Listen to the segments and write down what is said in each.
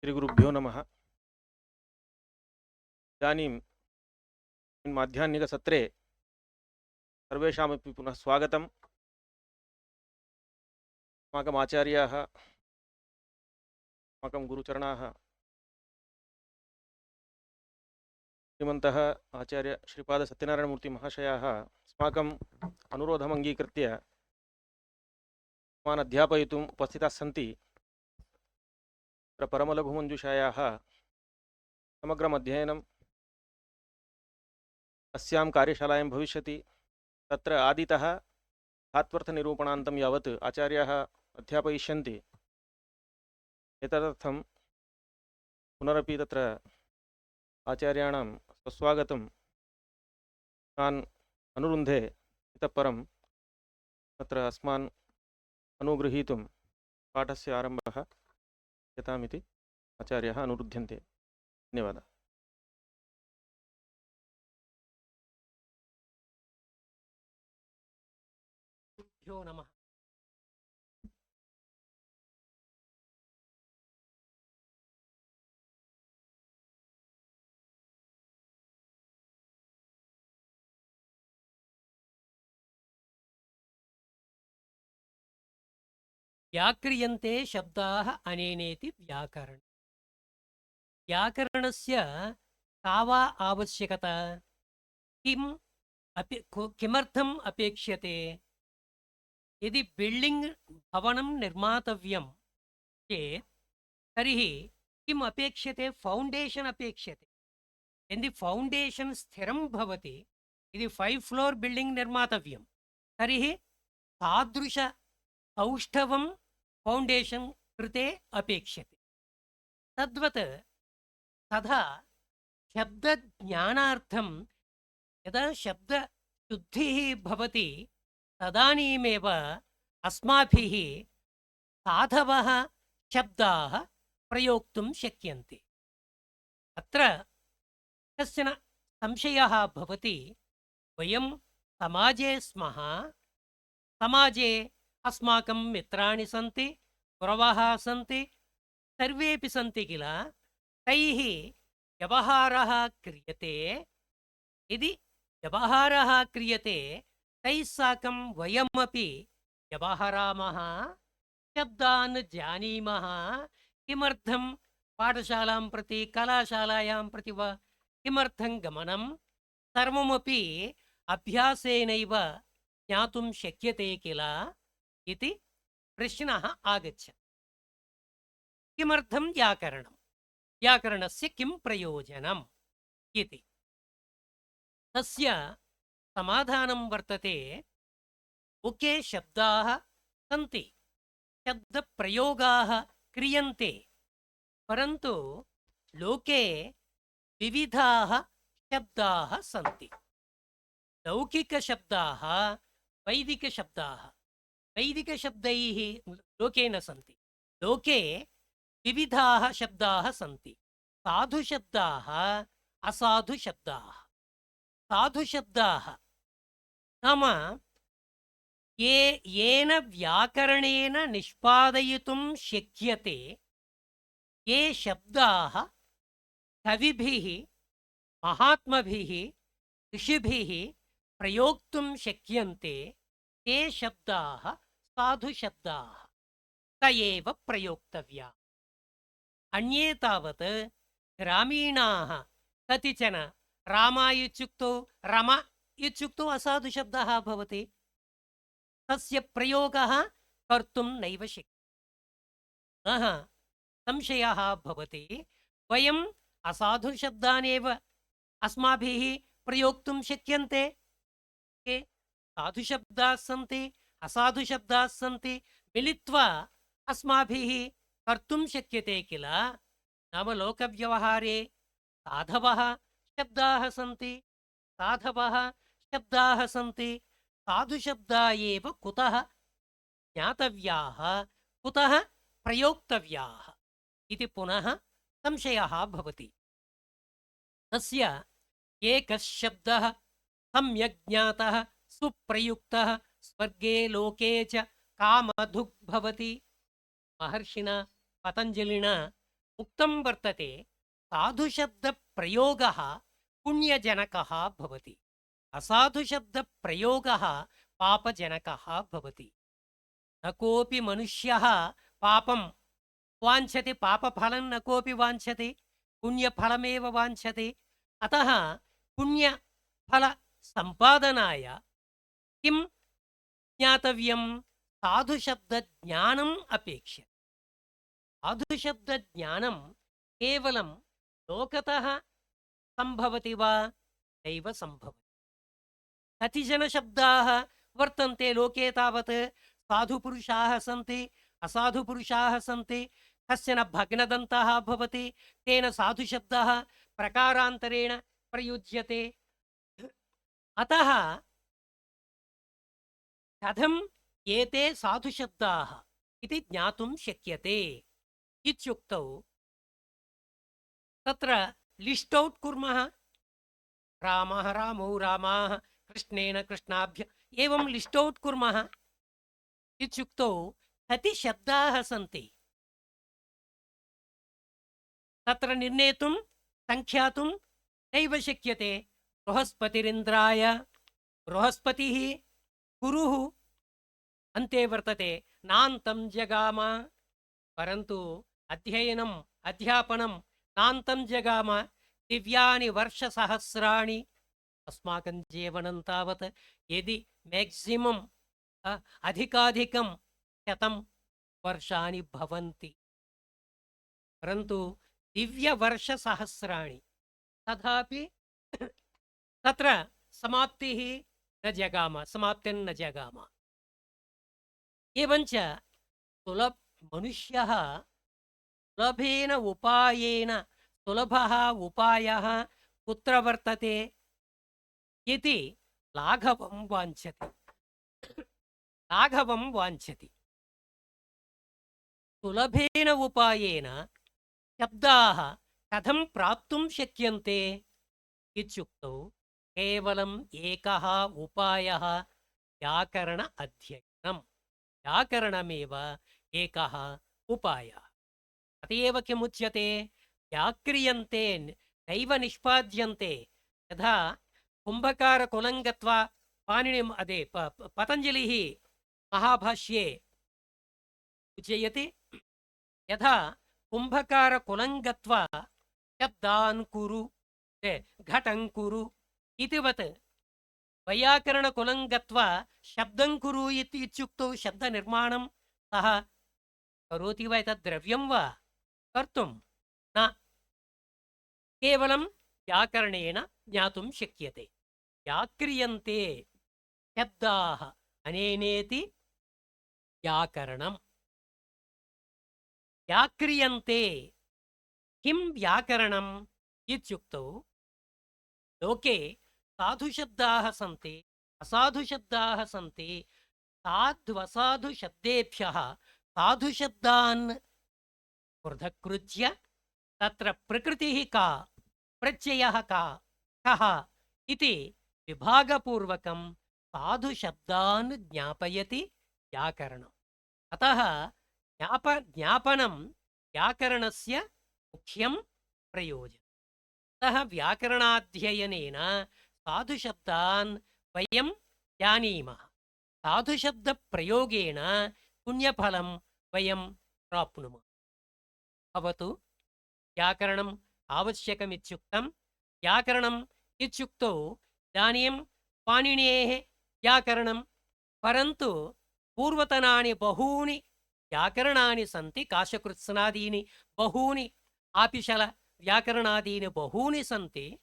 श्रीगुरुभ्यो नमः। इदानीं माध्याह्निकसत्रे सर्वेषामपि पुनः स्वागतम्। अस्माकम् आचार्याः, अस्माकं गुरुचरणाः श्रीमन्तः आचार्य श्रीपाद सत्यनारायणमूर्ति महाशयाः अस्माकम् अनुरोधम् अङ्गीकृत्य अस्मान् अध्यापयितुम् उपस्थिताः सन्ति। तत्र परमलघुमञ्जुषायाः समग्रम् अध्ययनम् अस्यां कार्यशालायां भविष्यति। तत्र आदितः धात्वर्थनिरूपणान्तं यावत् आचार्याः अध्यापयिष्यन्ति। एतदर्थं पुनरपि तत्र आचार्याणां स्वस्वागतं तान् अनुरुन्धे। इतः परं तत्र अस्मान् अनुगृहीतुं पाठस्य आरम्भः यतामिति आचार्याः अनुरुध्यन्ते। धन्यवादः। नमः। व्याक्रियन्ते शब्दाः अनेनेति व्याकरण। व्याकरणस्य का वा आवश्यकता? किमर्थम् अपेक्ष्यते? यदि बिल्डिंग भवनं निर्मातव्यं चेत् तर्हि किम् अपेक्ष्यते? फौण्डेशन् अपेक्ष्यते। यदि फौण्डेशन् स्थिरं भवति, यदि 5 फ्लोर् बिल्डिंग निर्मातव्यं तर्हि तादृश औष्ठवं फौण्डेशन् कृते अपेक्ष्यते। तद्वत् तथा शब्दज्ञानार्थं यदा शब्दशुद्धिः भवति तदानीमेव अस्माभिः साधवः शब्दाः प्रयोक्तुं शक्यन्ते। अत्र कश्चन संशयः भवति। वयं समाजे स्मः, समाजे अस्माकं मित्राणि सन्ति, गुरवः सन्ति, सर्वेपि सन्ति किल। तैः व्यवहारः क्रियते। यदि व्यवहारः क्रियते तैः साकं वयमपि व्यवहरामः, शब्दान् जानीमः। किमर्थं पाठशालां प्रति, कलाशालायां प्रति वा किमर्थं गमनं? सर्वमपि अभ्यासेनैव ज्ञातुं शक्यते किल इति प्रश्नः आगच्छति। किमर्थं व्याकरणं? व्याकरणस्य किं प्रयोजनम् इति। तस्य समाधानं वर्तते। मुखे शब्दाः सन्ति, शब्दप्रयोगाः क्रियन्ते, परन्तु लोके विविधाः शब्दाः सन्ति। लौकिकशब्दाः, वैदिकशब्दाः। वैदिकशब्दैः लोके न सन्ति। लोके विविधाः शब्दाः सन्ति। साधुशब्दाः, असाधुशब्दाः। साधुशब्दाः नाम येन व्याकरणेन निष्पादयितुं शक्यते। ये शब्दाः कविभिः, महात्मभिः, ऋषिभिः प्रयोक्तुं शक्यन्ते, ते शब्दाः साधुशब्दाः। त एव प्रयोक्तव्याः। अन्ये तावत् ग्रामीणाः कतिचन राम इत्युक्तौ रम इत्युक्तौ असाधुशब्दः भवति। तस्य प्रयोगः कर्तुं नैव शक्यते। संशयः भवति, वयम् असाधुशब्दानेव अस्माभिः प्रयोक्तुं शक्यन्ते। के साधुशब्दाः सन्ति, असाधुशब्दाः सन्ति, मिलित्वा अस्माभिः कर्तुं शक्यते किल। नाम लोकव्यवहारे साधवः शब्दाः सन्ति, साधवः शब्दाः सन्ति, साधुशब्दा एव कुतः ज्ञातव्याः, कुतः प्रयोक्तव्याः इति पुनः संशयः भवति। तस्य एकः शब्दः सम्यक् ज्ञातः सुप्रयुक्तः स्वर्गे लोके च कामधुग् भवति। महर्षिणा पतञ्जलिना उक्तं वर्तते साधुशब्दप्रयोगः पुण्यजनकः भवति, असाधुशब्दप्रयोगः पापजनकः भवति। न कोऽपि मनुष्यः पापं वाञ्छति, पापफलं न कोऽपि वाञ्छति, पुण्यफलमेव वाञ्छति। अतः पुण्यफलसम्पादनाय किं ज्ञातव्यं? साधुशब्दज्ञानम् अपेक्ष्यते। साधुशब्दज्ञानं केवलं लोकतः सम्भवति वा? नैव सम्भवति। कतिचन शब्दाः वर्तन्ते लोके तावत् साधुपुरुषाः सन्ति, असाधुपुरुषाः सन्ति। कश्चन भग्नदन्तः भवति, तेन साधुशब्दः प्रकारान्तरेण प्रयुज्यते। अतः कथम् एते साधुशब्दाः इति ज्ञातुं शक्यते इत्युक्तौ तत्र लिस्ट् औट् कुर्मः। रामः रामौ रामाः, कृष्णेन कृष्णाभ्य, एवं लिस्ट् औट् कुर्मः इत्युक्तौ कति शब्दाः सन्ति तत्र निर्णेतुं संख्यातुं नैव शक्यते। बृहस्पतिरिन्द्राय, बृहस्पतिः गुरुः, अन्ते वर्तते नान्तं जगाम, परन्तु अध्ययनम् अध्यापनं नान्तं जगाम। दिव्यानि वर्षसहस्राणि अस्माकं जीवनं तावत् यदि मैक्सिमम् अधिकाधिकं 100 वर्षाणि भवन्ति, परन्तु दिव्यवर्षसहस्राणि तथापि तत्र समाप्तिः न जगाम, समाप्तिर्न जगाम। एवञ्च मनुष्यः सुलभेन उपायेन, सुलभः उपायः कुत्र वर्तते इति लाघवं वाञ्छति, लाघवं वाञ्छति। सुलभेन उपायेन शब्दाः कथं प्राप्तुं शक्यन्ते इत्युक्तौ केवलम् एकः उपायः व्याकरण अध्ययनं। व्याकरणमेव एकः उपायः। अत एव किमुच्यते? व्याक्रियन्ते नैव निष्पाद्यन्ते। यथा कुम्भकारकुलं गत्वा पाणिनिम् अदे पतञ्जलिः महाभाष्ये उच्यते, यथा कुम्भकारकुलं गत्वा शब्दान् कुरु, घटं कुरु इतिवत् वैयाकरणकुलं गत्वा शब्दं कुरु इति इत्युक्तौ शब्दनिर्माणं सः करोति वा? एतत् द्रव्यं वा? कर्तुं न, केवलं व्याकरणेन ज्ञातुं शक्यते। व्याक्रियन्ते शब्दाः अनेनेति व्याकरणम्। व्याक्रियन्ते किं व्याकरणम् इत्युक्तौ लोके साधुशब्दाः सन्ति, असाधुशब्दाः सन्ति। साध्वसाधुशब्देभ्यः साधुशब्दान् पृथक्कृत्य तत्र प्रकृतिः का, प्रत्ययः का, कः इति विभागपूर्वकं साधुशब्दान् ज्ञापयति व्याकरणम्। अतः ज्ञापनं व्याकरणस्य मुख्यं प्रयोजनम्। अतः व्याकरणाध्ययनेन साधुशब्दान् वयं जानीमः। साधुशब्दप्रयोगेण पुण्यफलं वयं प्राप्नुमः। भवतु व्याकरणम् आवश्यकमित्युक्तं। व्याकरणम् इत्युक्तौ इदानीं पाणिनेः व्याकरणं, परन्तु पूर्वतनानि बहूनि व्याकरणानि सन्ति। काशकृत्स्नादीनि बहूनि, आपिशल व्याकरणादीनि बहूनि सन्ति।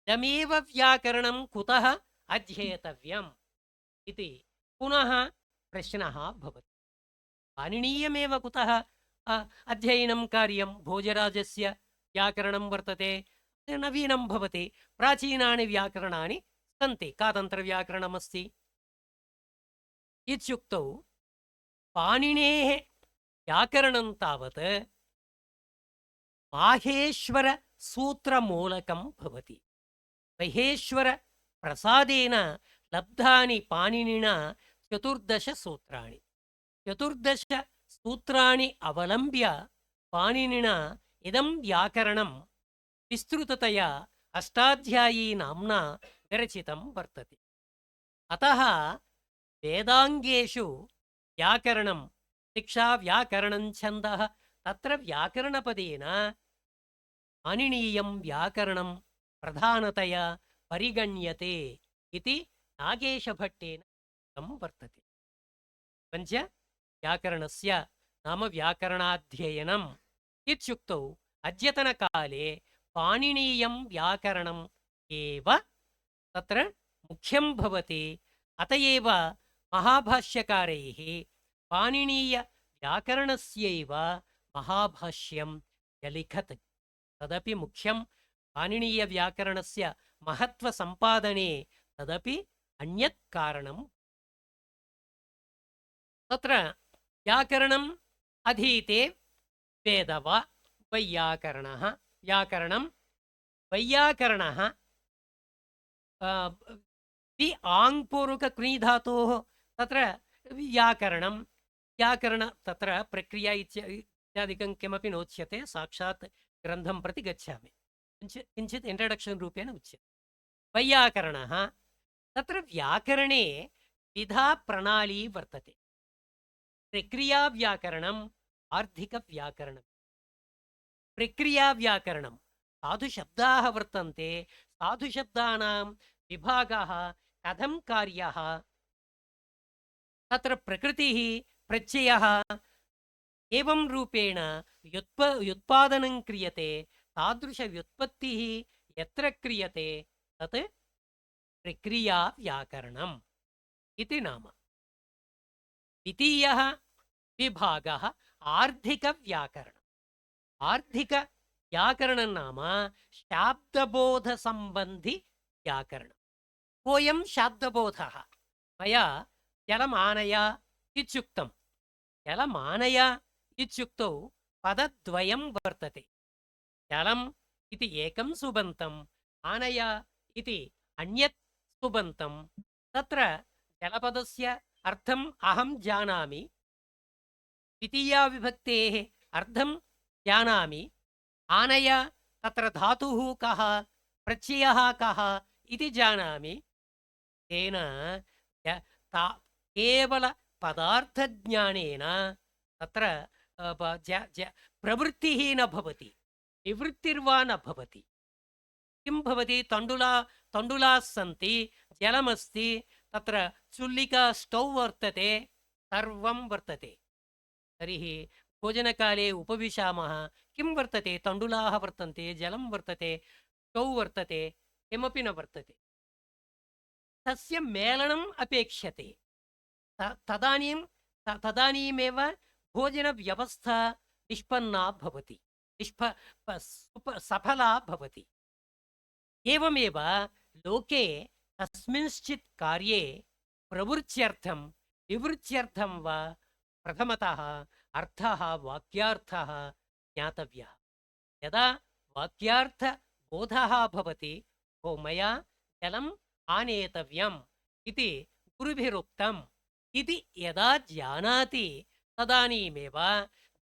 इदमेव व्याकरणं कुतः अध्येतव्यम् इति पुनः प्रश्नः भवति। पाणिनीयमेव कुतः अध्ययनं कार्यं? भोजराजस्य व्याकरणं वर्तते, नवीनं भवति। प्राचीनानि व्याकरणानि सन्ति, कातन्त्रव्याकरणमस्ति इत्युक्तौ पाणिनेः व्याकरणं तावत् माहेश्वरसूत्रमूलकं भवति। महेश्वरप्रसादेन लब्धानि पाणिनिना 14 सूत्राणि। 14 सूत्राणि अवलम्ब्य पाणिनिना इदं व्याकरणं विस्तृततया अष्टाध्यायी नाम्ना विरचितं वर्तते। अतः वेदाङ्गेषु व्याकरणं शिक्षा व्याकरणं छन्दः तत्र व्याकरणपदेन पाणिनीयं व्याकरणं प्रधानतया परिगण्यते इति नागेशभट्टेन उक्तं वर्तते। पञ्च व्याकरणस्य नाम व्याकरणाध्ययनम् इत्युक्तौ अद्यतनकाले पाणिनीयं व्याकरणम् एव तत्र मुख्यं भवति। अत एव महाभाष्यकारैः पाणिनीयव्याकरणस्यैव महाभाष्यं व्यलिखत्। तदपि मुख्यं पाणिनीयव्याकरणस्य महत्त्वसम्पादने तदपि अन्यत् कारणं। तत्र व्याकरणम् अधीते वेदव वैयाकरणः व्याकरणं वैयाकरणः वि आङ्पूर्वकक्रीधातोः तत्र व्याकरणं व्याकरण तत्र प्रक्रिया इत्यादिकं किमपि नोच्यते। साक्षात् ग्रन्थं प्रति गच्छामि, किञ्चित् इन्ट्रडक्षन् रूपेण उच्यते। वैयाकरणः तत्र व्याकरणे विधा प्रणाली वर्तते। प्रक्रियाव्याकरणम् आर्थिकव्याकरणम्। प्रक्रियाव्याकरणं साधुशब्दाः वर्तन्ते, साधुशब्दानां विभागः कथं कार्यः, तत्र प्रकृतिः प्रत्ययः एवं रूपेण व्युत्पादनं क्रियते। तादृशव्युत्पत्तिः यत्र क्रियते तत् प्रक्रियाव्याकरणम् इति नाम। द्वितीयः विभागः आर्थिकव्याकरणम्। आर्थिकव्याकरणं नाम शाब्दबोधसम्बन्धि व्याकरणम्। कोऽयं शाब्दबोधः? मया जलमानय इत्युक्तं। जलमानय इत्युक्तौ पदद्वयं वर्तते। जलम् इति एकं सुबन्तम्, आनय इति अन्यत् सुबन्तं। तत्र जलपदस्य अर्थम् अहं जानामि, द्वितीयाविभक्तेः अर्थं जानामि। आनय तत्र धातुः कः, प्रत्ययः कः इति जानामि। तेन केवल पदार्थज्ञानेन तत्र प्रवृत्तिः न भवति, निवृत्तिर्वा न भवति। किं भवति? तण्डुलाः सन्ति, जलमस्ति, तत्र चुल्लिका स्टौ वर्तते, सर्वं वर्तते। तर्हि भोजनकाले उपविशामः, किं वर्तते? तण्डुलाः वर्तन्ते, जलं वर्तते, स्टौ वर्तते, किमपि न वर्तते। तस्य मेलनम् अपेक्षते। तदानीमेव भोजनव्यवस्था निष्पन्ना भवति, सफला भवति। एवमेव लोके कस्मिंश्चित् कार्ये प्रवृत्त्यर्थं निवृत्त्यर्थं वा प्रथमतः अर्थः वाक्यार्थः ज्ञातव्यः। यदा वाक्यार्थबोधः भवति, ओ मया जलम् आनेतव्यम् इति गुरुभिरुक्तम् इति यदा जानाति तदानीमेव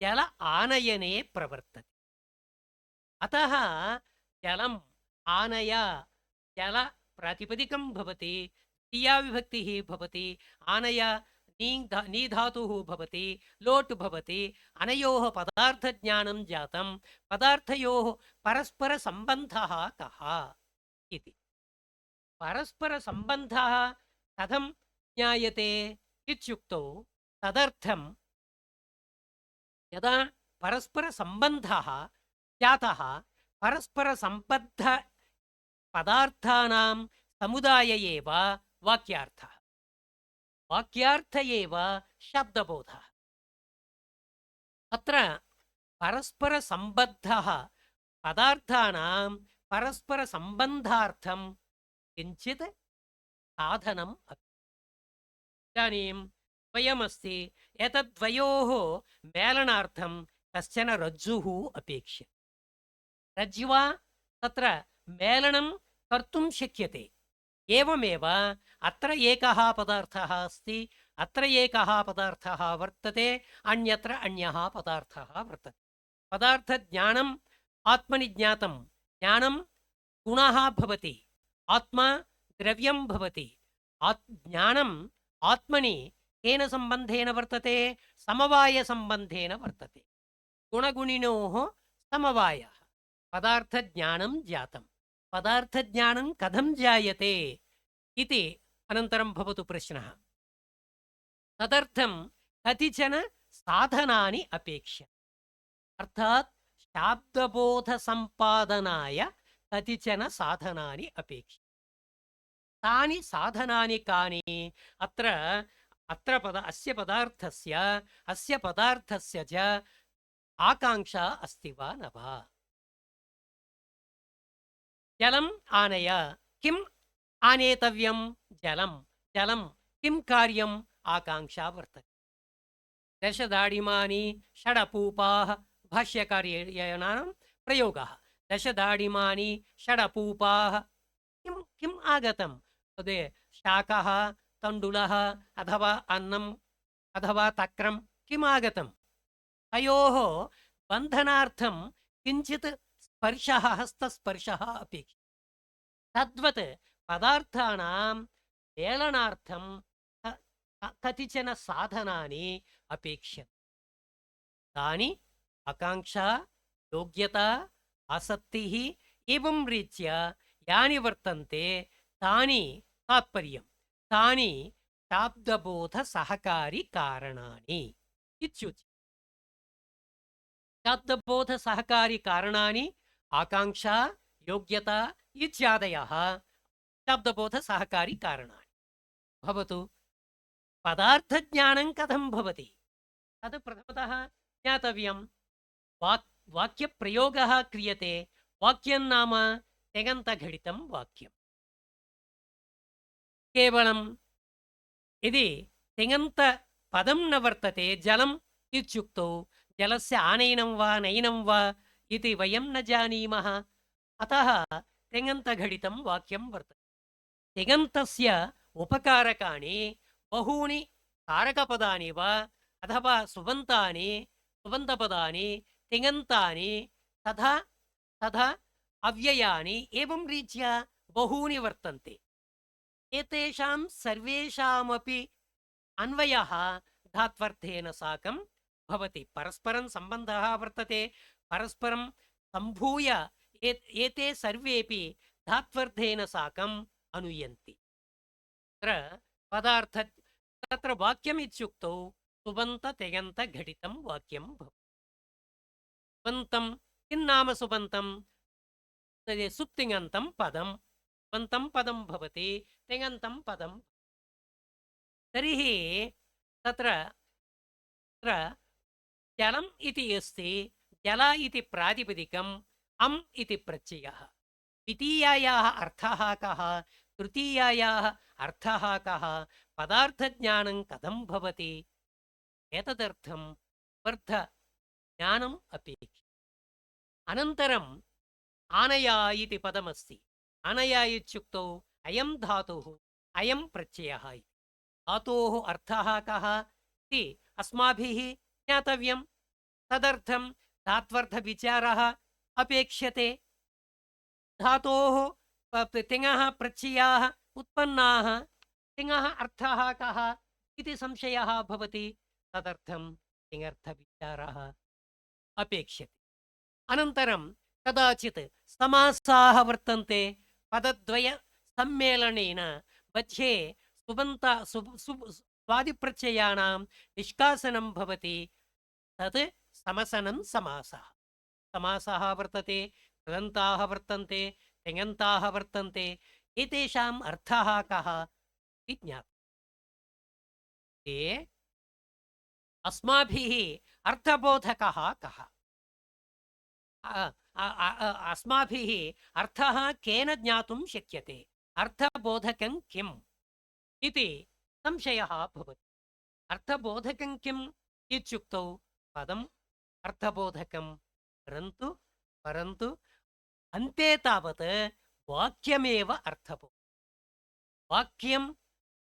जल आनयने प्रवर्तते। अतः जलम् आनय जल प्रातिपदिकं भवति, द्वितीयाविभक्तिः भवति, आनय नी धातुः भवति, लोट् भवति। अनयोः पदार्थज्ञानं जातं। पदार्थयोः परस्परसम्बन्धः कः इति। परस्परसम्बन्धः कथं ज्ञायते इत्युक्तौ तदर्थं यदा परस्परसम्बन्धः जातः, परस्परसम्बद्धपदार्थानां समुदाय एव वाक्यार्थः। वाक्यार्थ एव शब्दबोधः। अत्र परस्परसम्बद्धः पदार्थानां परस्परसम्बन्धार्थं किञ्चित् साधनम् अस्ति। इदानीं द्वयमस्ति, एतद्द्वयोः मेलनार्थं कश्चन रज्जुः अपेक्ष्यते। रज्ज्वा तत्र मेलनं कर्तुं शक्यते। एवमेव अत्र एकः पदार्थः अस्ति, अत्र एकः पदार्थः वर्तते, अन्यत्र अन्यः पदार्थः वर्तते। पदार्थज्ञानम् आत्मनि ज्ञातं ज्ञानं गुणः भवति आत्मा द्रव्यं भवति ज्ञानम् आत्मनि केन सम्बन्धेन वर्तते समवायसम्बन्धेन वर्तते गुणगुणिनोः समवायः पदार्थज्ञानं जातं पदार्थज्ञानं कथं जायते इति अनन्तरं भवतु प्रश्नः तदर्थं कतिचन साधनानि अपेक्ष्यन्ते अर्थात् शाब्दबोधसम्पादनाय कतिचन साधनानि अपेक्ष्यन्ते तानि साधनानि कानि अत्र अस्य पदार्थस्य च आकाङ्क्षा अस्ति वा न वा जलम् आनय किम् आनेतव्यं जलं किं कार्यम् आकाङ्क्षा वर्तते दशदाडिमानि षडपूपाः भाष्यकार्याणां प्रयोगः दशदाडिमानि षडपूपाः किम् आगतं तद् शाकः तण्डुलः अथवा अन्नम् अथवा तक्रं किम् आगतं तयोः बन्धनार्थं किञ्चित् स्पर्शः हस्तस्पर्शः अपेक्षितः तद्वत् पदार्थानां मेलनार्थं कतिचन साधनानि अपेक्ष्यन्ते तानि आकाङ्क्षा योग्यता आसक्तिः एवं रीत्या यानि वर्तन्ते तानि तात्पर्यं तानि शाब्दबोधसहकारिकारणानि इत्युच्यते शाब्दबोधसहकारिकारणानि आकाङ्क्षा योग्यता इत्यादयः शाब्दबोधसहकारिकारणानि भवतु पदार्थज्ञानं कथं भवति तद् प्रथमतः ज्ञातव्यं वाक्यप्रयोगः क्रियते वाक्यं नाम तेगन्तघटितं वाक्यं केवलं यदि तेगन्तपदं न वर्तते जलम् इत्युक्तौ जलस्य आनयनं वा नयनं वा इति वयं न जानीमः अतः तेगन्तघटितं वाक्यं वर्तते तेगन्तस्य उपकारकाणि बहूनि कारकपदानि वा अथवा सुबन्तपदानि तिङन्तानि तथा अव्ययानि एवं रीत्या बहूनि वर्तन्ते एतेषां सर्वेषामपि अन्वयः धात्वर्थेन साकं भवति परस्परं सम्बन्धः वर्तते परस्परं सम्भूय एते सर्वेपि धात्वर्थेन साकम् अनुयन्ति तत्र वाक्यम् इत्युक्तौ सुबन्ततेगन्तघटितं वाक्यं भवति सुबन्तं किं नाम सुबन्तं सुप्तिङन्तं पदं सुबन्तं पदं भवति तिङन्तं पदं तर्हि तत्र जलम् इति अस्ति जल इति प्रातिपदिकम् अम् इति प्रत्ययः द्वितीयायाः अर्थः कः तृतीयायाः अर्थः कः पदार्थज्ञानं कथं भवति एतदर्थं ज्ञानम् अपेक्षितम् अनन्तरम् आनया इति पदमस्ति आनया इत्युक्तौ अयं धातुः अयं प्रत्ययः इति धातोः अर्थः कः इति अस्माभिः ज्ञातव्यं तदर्थं धात्वर्थविचारः अपेक्ष्यते धातोः तिङः प्रत्ययाः उत्पन्नाः तिङः अर्थः कः इति संशयः भवति तदर्थं तिङर्थविचारः अपेक्ष्यते अनन्तरं कदाचित् समासाः वर्तन्ते पदद्वय सम्मेलनेन मध्ये स्वादिप्रत्ययानां निष्कासनं भवति तत् समसनं समासः वर्तते कृदन्ताः वर्तन्ते तिङन्ताः वर्तन्ते एतेषाम् अर्थः कः इति ज्ञातव्यम् अस्माभिः अर्थबोधकः कः अस्माभिः अर्थः केन ज्ञातुं शक्यते अर्थबोधकं किम् इति संशयः भवति अर्थबोधकं किम् इत्युक्तौ पदम् अर्थबोधकं परन्तु अन्ते तावत् वाक्यमेव अर्थबोधकं वाक्यम्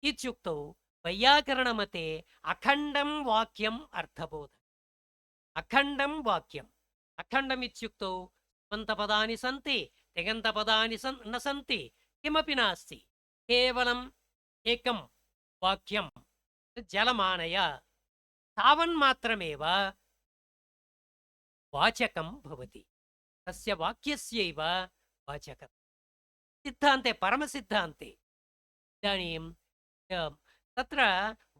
इत्युक्तौ वैयाकरणमते अखण्डं वाक्यम् अर्थबोधकम् अखण्डं वाक्यं अखण्डमित्युक्तौ स्वन्तपदानि सन्ति, तिङन्तपदानि न सन्ति, किमपि नास्ति, केवलम् एकं वाक्यं जलमानय तावन्मात्रमेव वाचकं भवति। तस्य वाक्यस्यैव वाचकं सिद्धान्ते, परमसिद्धान्ते। इदानीं तत्र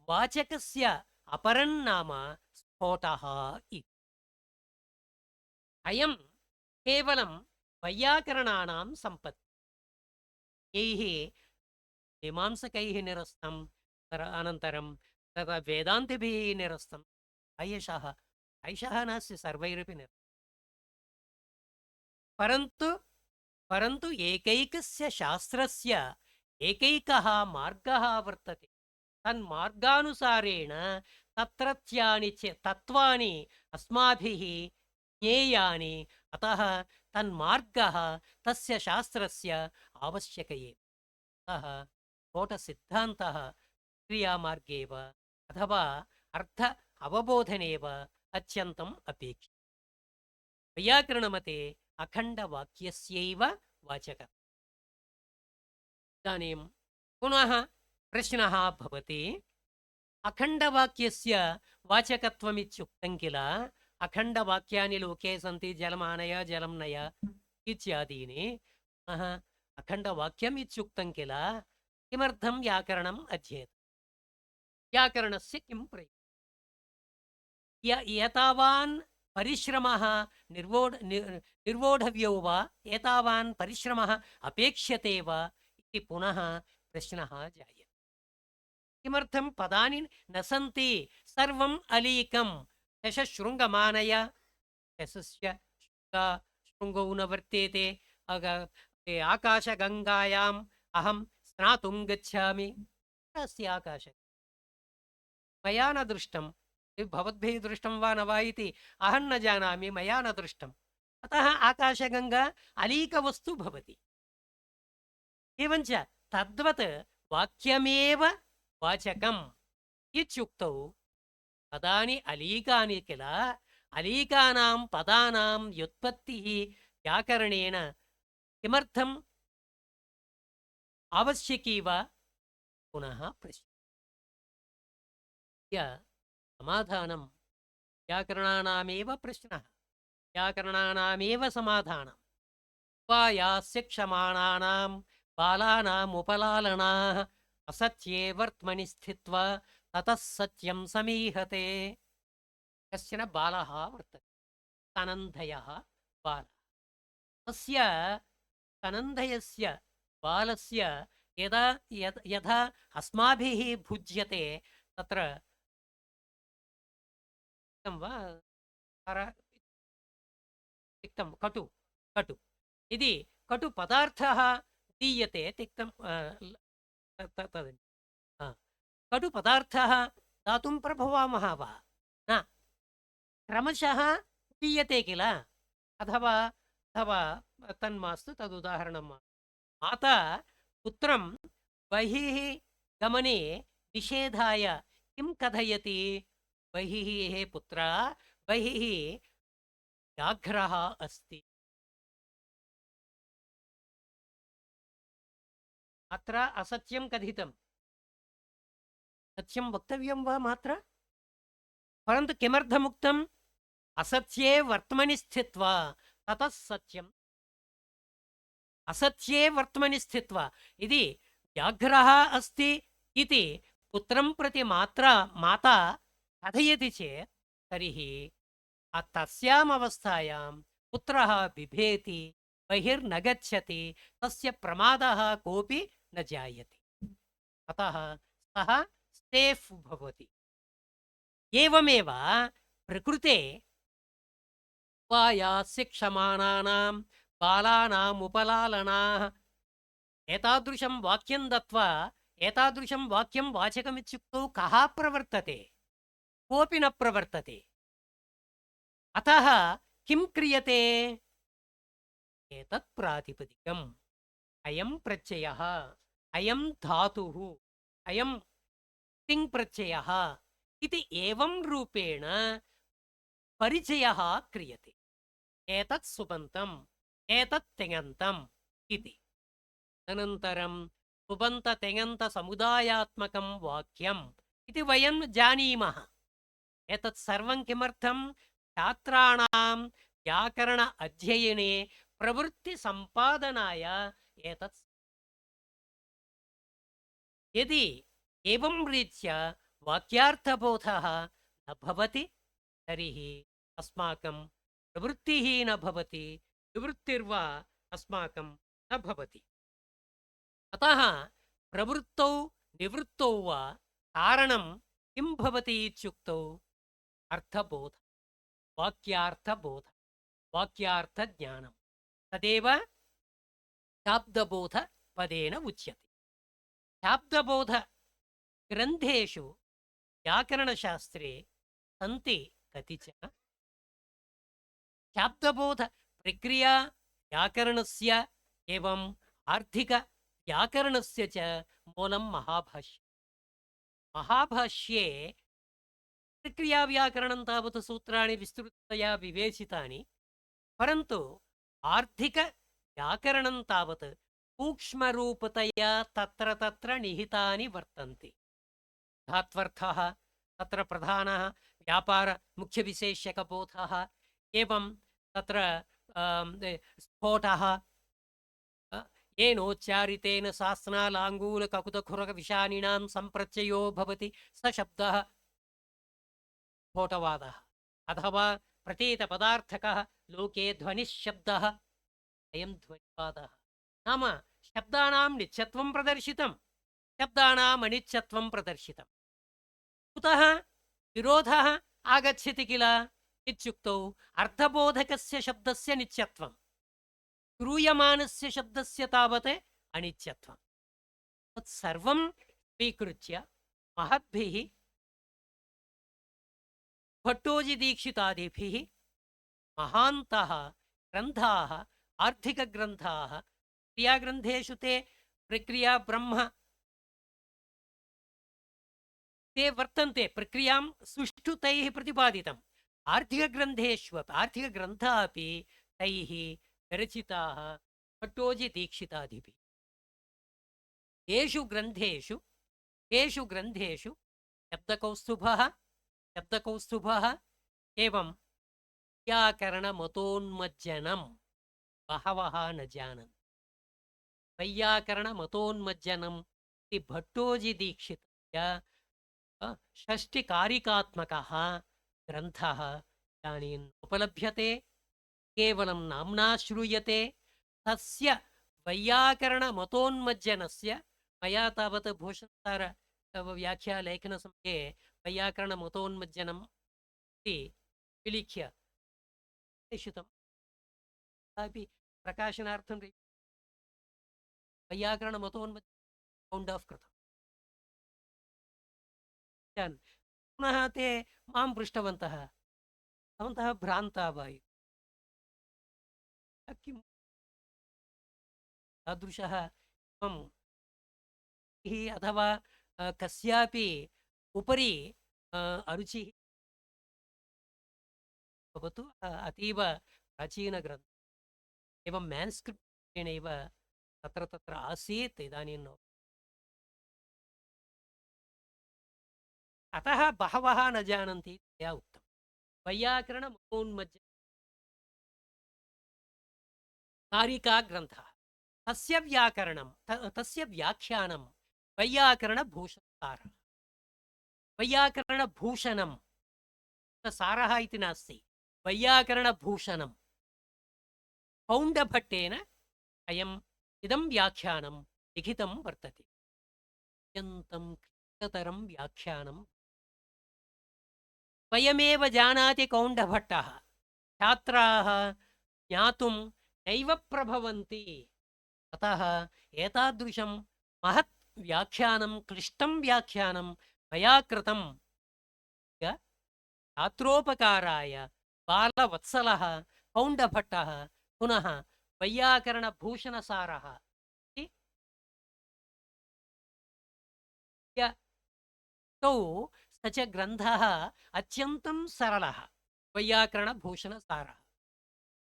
वाचकस्य अपरं नाम स्फोटः इति। अयं केवलं वैयाकरणानां सम्पत्तिः। यैः मीमांसकैः निरस्तं, अनन्तरं तथा वेदान्तिभिः निरस्तं ऐषः नास्ति, सर्वैरपि परन्तु एकैकस्य शास्त्रस्य एकैकः मार्गः वर्तते। तन्मार्गानुसारेण तत्रत्यानि तत्त्वानि अस्माभिः ज्ञेयानि। अतः तन्मार्गः तस्य शास्त्रस्य आवश्यक एव। अतः स्फोटसिद्धान्तः क्रियामार्गे वा अथवा अर्थ अवबोधने वा अत्यन्तम् अपेक्षितम्। वैयाकरणमते अखण्डवाक्यस्यैव वाचकम्। इदानीं पुनः प्रश्नः भवति, अखण्डवाक्यस्य वाचकत्वमित्युक्तं किल, अखण्डवाक्यानि लोके सन्ति, जलमानय जलं नय इत्यादीनि। अखण्डवाक्यम् इत्युक्तं किल, किमर्थं व्याकरणम् अध्येत? व्याकरणस्य किं प्रयोजनं? एतावान् परिश्रमः निर्वोढव्यो वा, एतावान् परिश्रमः अपेक्ष्यते वा इति पुनः प्रश्नः जायते। किमर्थं पदानि न सन्ति, सर्वम् अलीकं। शशशृङ्गमानय, शशस्य शृङ्गौ न वर्तेते, आकाशगङ्गायाम् अहं स्नातुं गच्छामि। अस्ति आकाश, मया न दृष्टं, भवद्भिः दृष्टं वा न वा इति अहं न जानामि, मया न दृष्टम्। अतः आकाशगङ्गा अलीकवस्तु भवति। एवञ्च तद्वत् वाक्यमेव वाचकम् इत्युक्तौ पदानि अलीकानि किल, अलीकानां पदानां व्युत्पत्तिः व्याकरणेन किमर्थम् आवश्यकी वा पुनः प्रश्नः। समाधानं व्याकरणानामेव प्रश्नः, व्याकरणानामेव समाधानम्। उपायास्य क्षमाणानां बालानामुपलालनाः असत्ये वर्त्मनि स्थित्वा ततः सत्यं समीहते। कश्चन बालः वर्तते, तनन्धयः बालः। तस्य तनन्धयस्य बालस्य यथा अस्माभिः भुज्यते, तत्र तिक्तं कटु कटु यदि कटुपदार्थः दीयते, तिक्तं कटुपदार्थः दातुं प्रभवामः वा न, क्रमशः दीयते किल। अथवा तन्मास्तु, तदुदाहरणं माता पुत्रं बहिः गमने निषेधाय किं कथयति? बहिः हे पुत्र, बहिः व्याघ्रः अस्ति। अत्र असत्यं कथितं, सत्यं वक्तव्यं वा मात्र? परन्तु किमर्थमुक्तम्? असत्ये वर्त्मनि स्थित्वा ततः सत्यम्। असत्ये वर्त्मनि स्थित्वा, यदि व्याघ्रः अस्ति इति पुत्रं प्रति माता कथयति चेत्, तर्हि तस्याम् अवस्थायां पुत्रः बिभेति, बहिर्न गच्छति, तस्य प्रमादः कोऽपि न जायते। अतः सः सेफ् भवति। एवमेव प्रकृते उपायास्य क्षमाणानां बालानाम् उपलालनाः, एतादृशं वाक्यं दत्वा एतादृशं वाक्यं वाचकमित्युक्तौ कः प्रवर्तते? कोऽपि न प्रवर्तते। अतः किं क्रियते? एतत् प्रातिपदिकम्, अयं प्रत्ययः, अयं धातुः, अयं तिङ् प्रत्ययः इति एवं रूपेण परिचयः क्रियते। एतत् सुबन्तम् एतत् तिङन्तम् इति। अनन्तरं सुबन्ततिङन्तसमुदायात्मकं वाक्यम् इति वयं जानीमः। एतत् सर्वं किमर्थं? छात्राणां व्याकरण अध्ययने प्रवृत्तिसम्पादनाय एतत्। यदि एवं रीत्या वाक्यार्थबोधः न भवति तर्हि अस्माकं प्रवृत्तिः न भवति, निवृत्तिर्वा अस्माकं न भवति। अतः प्रवृत्तौ निवृत्तौ वा कारणं किं भवति इत्युक्तौ अर्थबोध, वाक्यार्थबोध, वाक्यार्थज्ञानं तदेव शाब्दबोधपदेन उच्यते। शाब्दबोधग्रन्थेषु व्याकरणशास्त्रे सन्ति कतिचन। शाब्दबोधप्रक्रिया व्याकरणस्य एवं आर्थिकव्याकरणस्य च मूलं महाभाष्यम्। महाभाष्ये प्रक्रियाव्याकरणं तावत् सूत्राणि विस्तृततया विवेचितानि, परन्तु आर्थिकव्याकरणं तावत् सूक्ष्मरूपतया तत्र तत्र निहितानि वर्तन्ते। धात्वर्थः तत्र प्रधानः, व्यापारमुख्यविशेषकबोधः, एवं तत्र स्फोटः, येनोच्चारितेन सास्नालाङ्गूलककुतखुरविषानिनां सम्प्रत्ययो भवति स शब्दः स्फोटवादः। अथवा प्रतीतपदार्थकः लोके ध्वनिशब्दः, अयं ध्वनिवादः। नाम शब्दानां नित्यत्वं प्रदर्शितं, शब्दानाम् अनित्यत्वं प्रदर्शितं। कुतः विरोधः आगच्छति किल इत्युक्तौ अर्थबोधकस्य शब्दस्य नित्यत्वं, श्रूयमानस्य शब्दस्य तावत् अनित्यत्वं। तत्सर्वं स्वीकृत्य महद्भिः भट्टोजिदीक्षितादिभिः महान्तः ग्रन्थाः, आर्थिकग्रन्थाः, क्रियाग्रन्थेषु ते प्रक्रिया ब्रह्म ते वर्तन्ते, प्रक्रियां सुष्ठु तैः प्रतिपादितम्। आर्थिकग्रन्थेष्वपि आर्थिकग्रन्थाः अपि तैः विरचिताः भट्टोजिदीक्षितादिभिः। येषु ग्रन्थेषु शब्दकौस्तुभः एवं व्याकरणमतोन्मज्जनं बहवः न जानन्ति। वैयाकरणमतोन्मज्जनम् इति भट्टोजिदीक्षितस्य षष्टिकारिकात्मकः ग्रन्थः इदानीं उपलभ्यते, केवलं नाम्ना श्रूयते। तस्य वैयाकरणमतोन्मज्जनस्य मया तावत् भूषणसार व्याख्यालेखनसमये वैयाकरणमतोन्मज्जनम् इति विलिख्य प्रेषितम्। तथापि प्रकाशनार्थं वैयाकरणमतोन्मज्जनं फौण्ड् आफ् कृतम्। पुनः ते मां पृष्टवन्तः, भवन्तः भ्रान्ता वा? किं तादृशः अथवा कस्यापि उपरि अरुचिः भवतु, अतीव प्राचीनग्रन्थः एवं म्यान्स्क्रिप्ट् एव तत्र तत्र आसीत्, इदानीं न। अतः बहवः न जानन्ति मया उक्तं। वैयाकरणमतोन्मज्जनं कारिकाग्रन्थः, तस्य व्याकरणं तस्य व्याख्यानं वैयाकरणभूषणसारः। वैयाकरणभूषणं सारः इति नास्ति, वैयाकरणभूषणं पौण्डभट्टेन इदं व्याख्यानं लिखितं वर्तते। अत्यन्तं क्लिष्टतरं व्याख्यानं। वयमेव जानाति कौण्डभट्टः, छात्राः ज्ञातुं नैव प्रभवन्ति। अतः एतादृशं महत् व्याख्यानं, क्लिष्टं व्याख्यानं मया कृतं छात्रोपकाराय बालवत्सलः कौण्डभट्टः, पुनः वैयाकरणभूषणसारः तौ स च ग्रन्थः अत्यन्तं सरलः। वैयाकरणभूषणसारः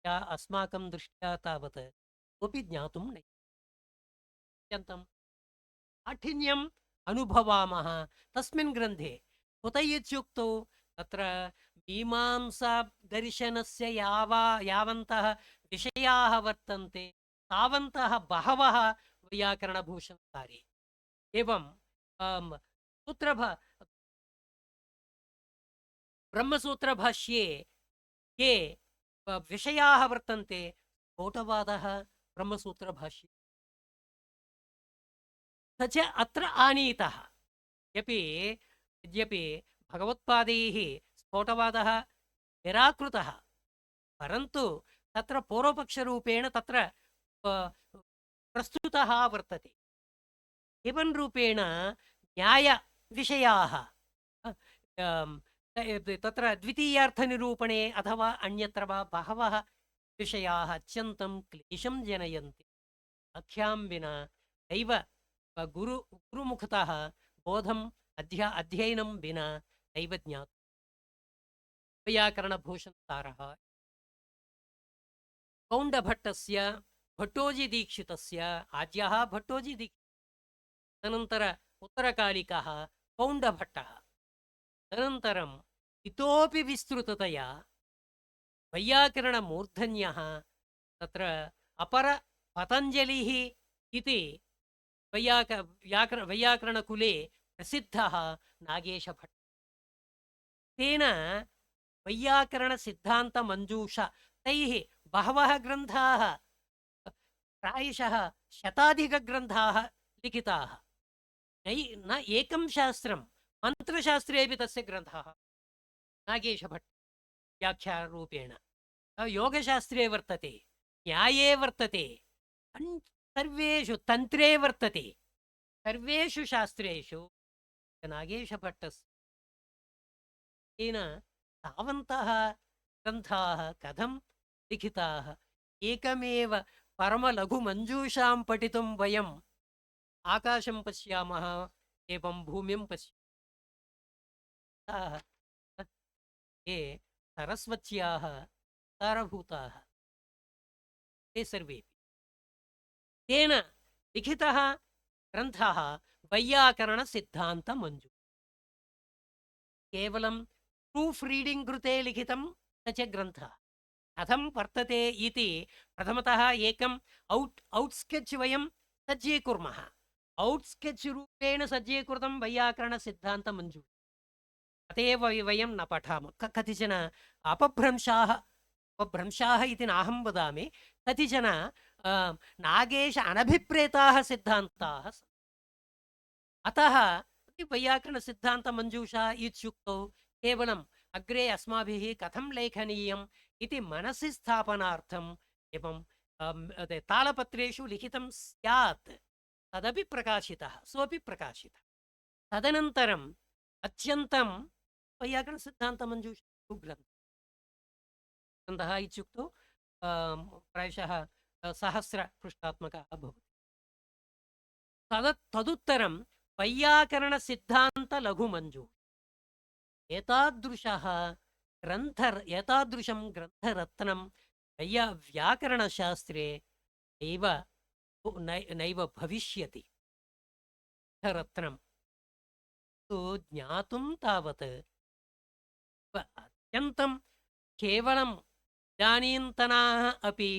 अस्माकं दृष्ट्या तावत् कोऽपि ज्ञातुं न अत्यन्तं काठिन्यम् अनुभवामः तस्मिन् ग्रन्थे। कुत इत्युक्तौ तत्र मीमांसादर्शनस्य यावन्तः विषयाः वर्तन्ते तावन्तः बहवः वैयाकरणभूषणकारे। एवं सूत्रभ ब्रह्मसूत्रभाष्ये ये विषयाः वर्तन्ते स्फोटवादः ब्रह्मसूत्रभाष्ये स च अत्र आनीतः। यद्यपि भगवत्पादैः स्फोटवादः निराकृतः परन्तु तत्र पूर्वपक्षरूपेण तत्र प्रस्तुतः वर्तते। एवं रूपेण न्यायविषयाः तत्र द्वितीयार्थनिरूपणे अथवा अन्यत्र वा बहवः विषयाः अत्यन्तं क्लेशं जनयन्ति। व्याख्यां विना नैव गुरुमुखतः बोधम् अध्ययनं विना नैव ज्ञातुं वैयाकरणभूषणसारः कौण्डभट्टस्य भट्टोजिदीक्षितस्य आद्यः भट्टोजिदीक्षितः तदनन्तर उत्तरकालिकः कौण्डभट्टः तदनन्तरम् इतोपि विस्तृततया वैयाकरणमूर्धन्यः तत्र अपर पतञ्जलिः इति वैयाकरणकुले प्रसिद्धः नागेशभट्टः। तेन वैयाकरणसिद्धान्तमञ्जूषा तैः बहवः ग्रन्थाः प्रायशः शताधिकग्रन्थाः लिखिताः। न एकं शास्त्रं मन्त्रशास्त्रेऽपि तस्य ग्रन्थाः नागेशभट्ट व्याख्यारूपेण योगशास्त्रे वर्तते न्याये वर्तते सर्वेषु तन्त्रे वर्तते सर्वेषु शास्त्रेषु नागेशभट्टस्य तेन तावन्तः ग्रन्थाः कथं लिखिताः एकमेव परमलघुमञ्जूषां पठितुं वयम् आकाशं पश्यामः एवं भूमिं पश्यामः ये सरस्वत्याः सारभूताः ते सर्वे तेन लिखितः ग्रन्थः वैयाकरणसिद्धान्तमञ्जूषा केवलं प्रूफ् रीडिङ्ग् कृते लिखितं न च ग्रन्थः कथं वर्तते इति प्रथमतः एकम् औट्स्केच् वयं सज्जीकुर्मः। औट्स्केच् रूपेण सज्जीकृतं वैयाकरणसिद्धान्तमञ्जूषा अतएव वयं न पठामः। कतिचन अपभ्रंशाः इति नाहं वदामि कतिचन नागेश अनभिप्रेताः सिद्धान्ताः अतः वैयाकरणसिद्धान्तमञ्जूषा इत्युक्तौ केवलम् अग्रे अस्माभिः कथं लेखनीयम् इति मनसि स्थापनार्थम् एवं तालपत्रेषु लिखितं स्यात् तदपि प्रकाशितः सोऽपि प्रकाशितः। तदनन्तरम् अत्यन्तं वैयाकरणसिद्धान्तमञ्जूषा ग्रन्थः इत्युक्तौ प्रायशः 1000 पृष्ठात्मकः भवति। तदुत्तरं वैयाकरणसिद्धान्तलघुमञ्जूषा एतादृशं ग्रन्थरत्नं व्याकरणशास्त्रे नैव भविष्यति। रत्नं तु ज्ञातुं तावत् अत्यन्तं केवलं इदानीन्तनाः अपि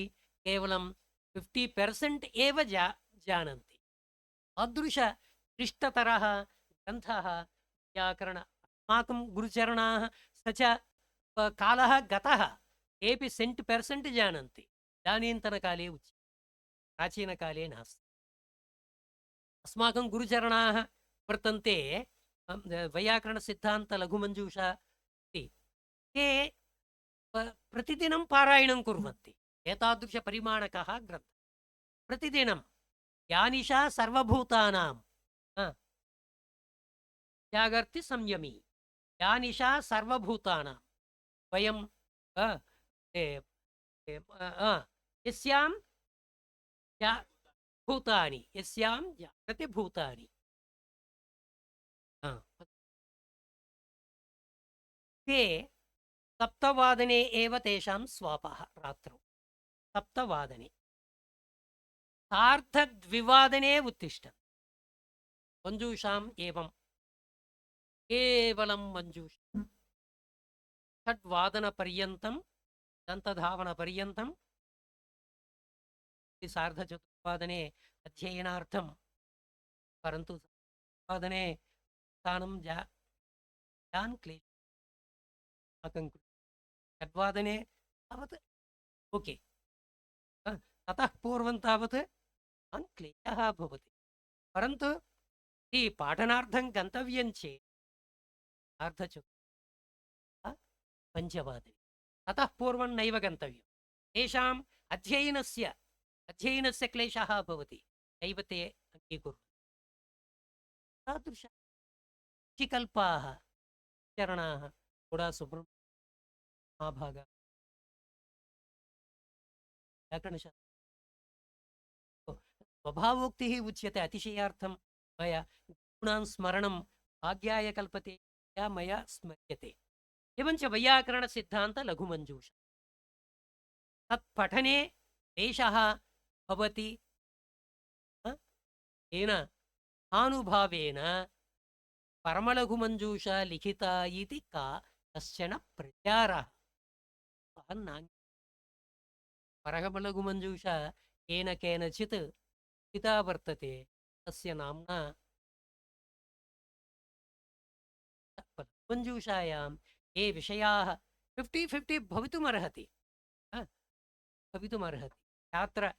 केवलं 50% एव जानन्ति। तादृशक्लिष्टतरः ग्रन्थः व्याकरण अस्माकं गुरुचरणाः स च कालः गतः तेऽपि 100% जानन्ति इदानीन्तनकाले उच्यते प्राचीनकाले नास्ति। अस्माकं गुरुचरणाः वर्तन्ते वैयाकरणसिद्धान्तलघुमञ्जूषा इति ते प्रतिदिनं पारायणं कुर्वन्ति। एतादृशपरिमाणकः ग्रन्थः प्रतिदिनं यानिशा सर्वभूतानां जागर्ति संयमी यानिशा सर्वभूतानां वयं यस्यां भूतानि यस्यां जागृति भूतानि ते 7:00 एव तेषां स्वापः रात्रौ सप्तवादने सार्धद्विवादने उत्तिष्ठन् मञ्जूषाम् एवं केवलं मञ्जूषा षड्वादनपर्यन्तं दन्तधावनपर्यन्तं सार्धचतुर्वादने अध्ययनार्थं परन्तु वादने स्थानं जान् क्लेशं षड्वादने तावत् ओके ततः पूर्वं तावत् क्लेशः भवति परन्तु ई पाठनार्थं गन्तव्यं चेत् पञ्चवादने ततः पूर्वं नैव गन्तव्यं तेषाम् अध्ययनस्य क्लेशः भवति नैव ते अङ्गीकुर्वन्ति तादृश शिकल्पाः चरणाः थोडा महाभागा व्याकरणशास्त्रं स्वभावोक्तिः उच्यते अतिशयार्थं मया गुणान् स्मरणं भाग्याय कल्पते या मया स्मर्यते एवञ्च वैयाकरणसिद्धान्तलघुमञ्जूषा तत्पठने क्लेशः भवति येन आनुभावेन परमलघुमञ्जूषा लिखिता इति कश्चन प्रचारः परमलघुमञ्जूषा केन केनचित् लिखिता वर्तते तस्य नाम्ना मञ्जूषायां ये विषयाः 50-50 भवितुमर्हति छात्र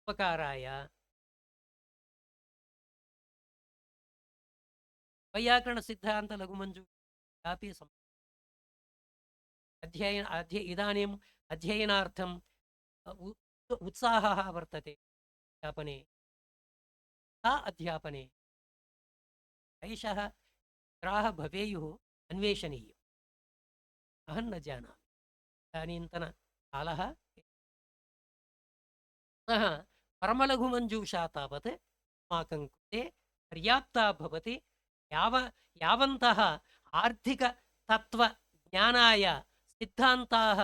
उपकाराय वैयाकरणसिद्धान्तलघुमञ्जूषापि इदानीम् अध्ययनार्थं उत्साहः वर्तते अध्यापने अध्यापने एषः छात्राः भवेयुः अन्वेषणीयम् अहं न जानामि इदानीन्तनकालः अतः परमलघुमञ्जूषा तावत् अस्माकं कृते पर्याप्ता भवति यावन्तः आर्थिकतत्त्वज्ञानाय सिद्धान्ताः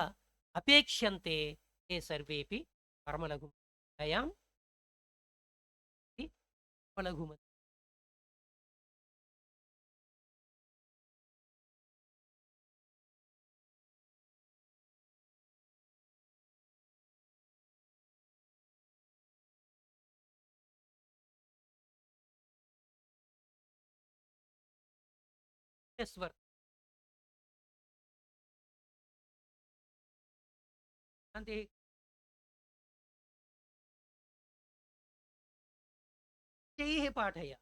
अपेक्ष्यन्ते ते सर्वेपि परमलघुमञ्जूषायां स्वर पाठय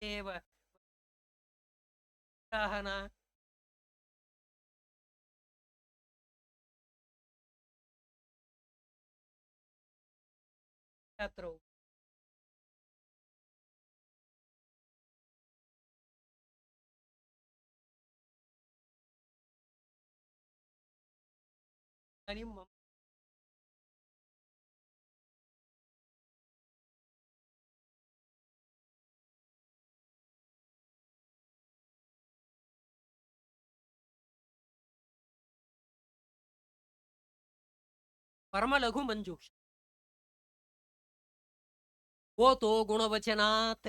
एव उदाहरण छात्रो परमलघुमञ्जूषा ओतो गुणवचनात्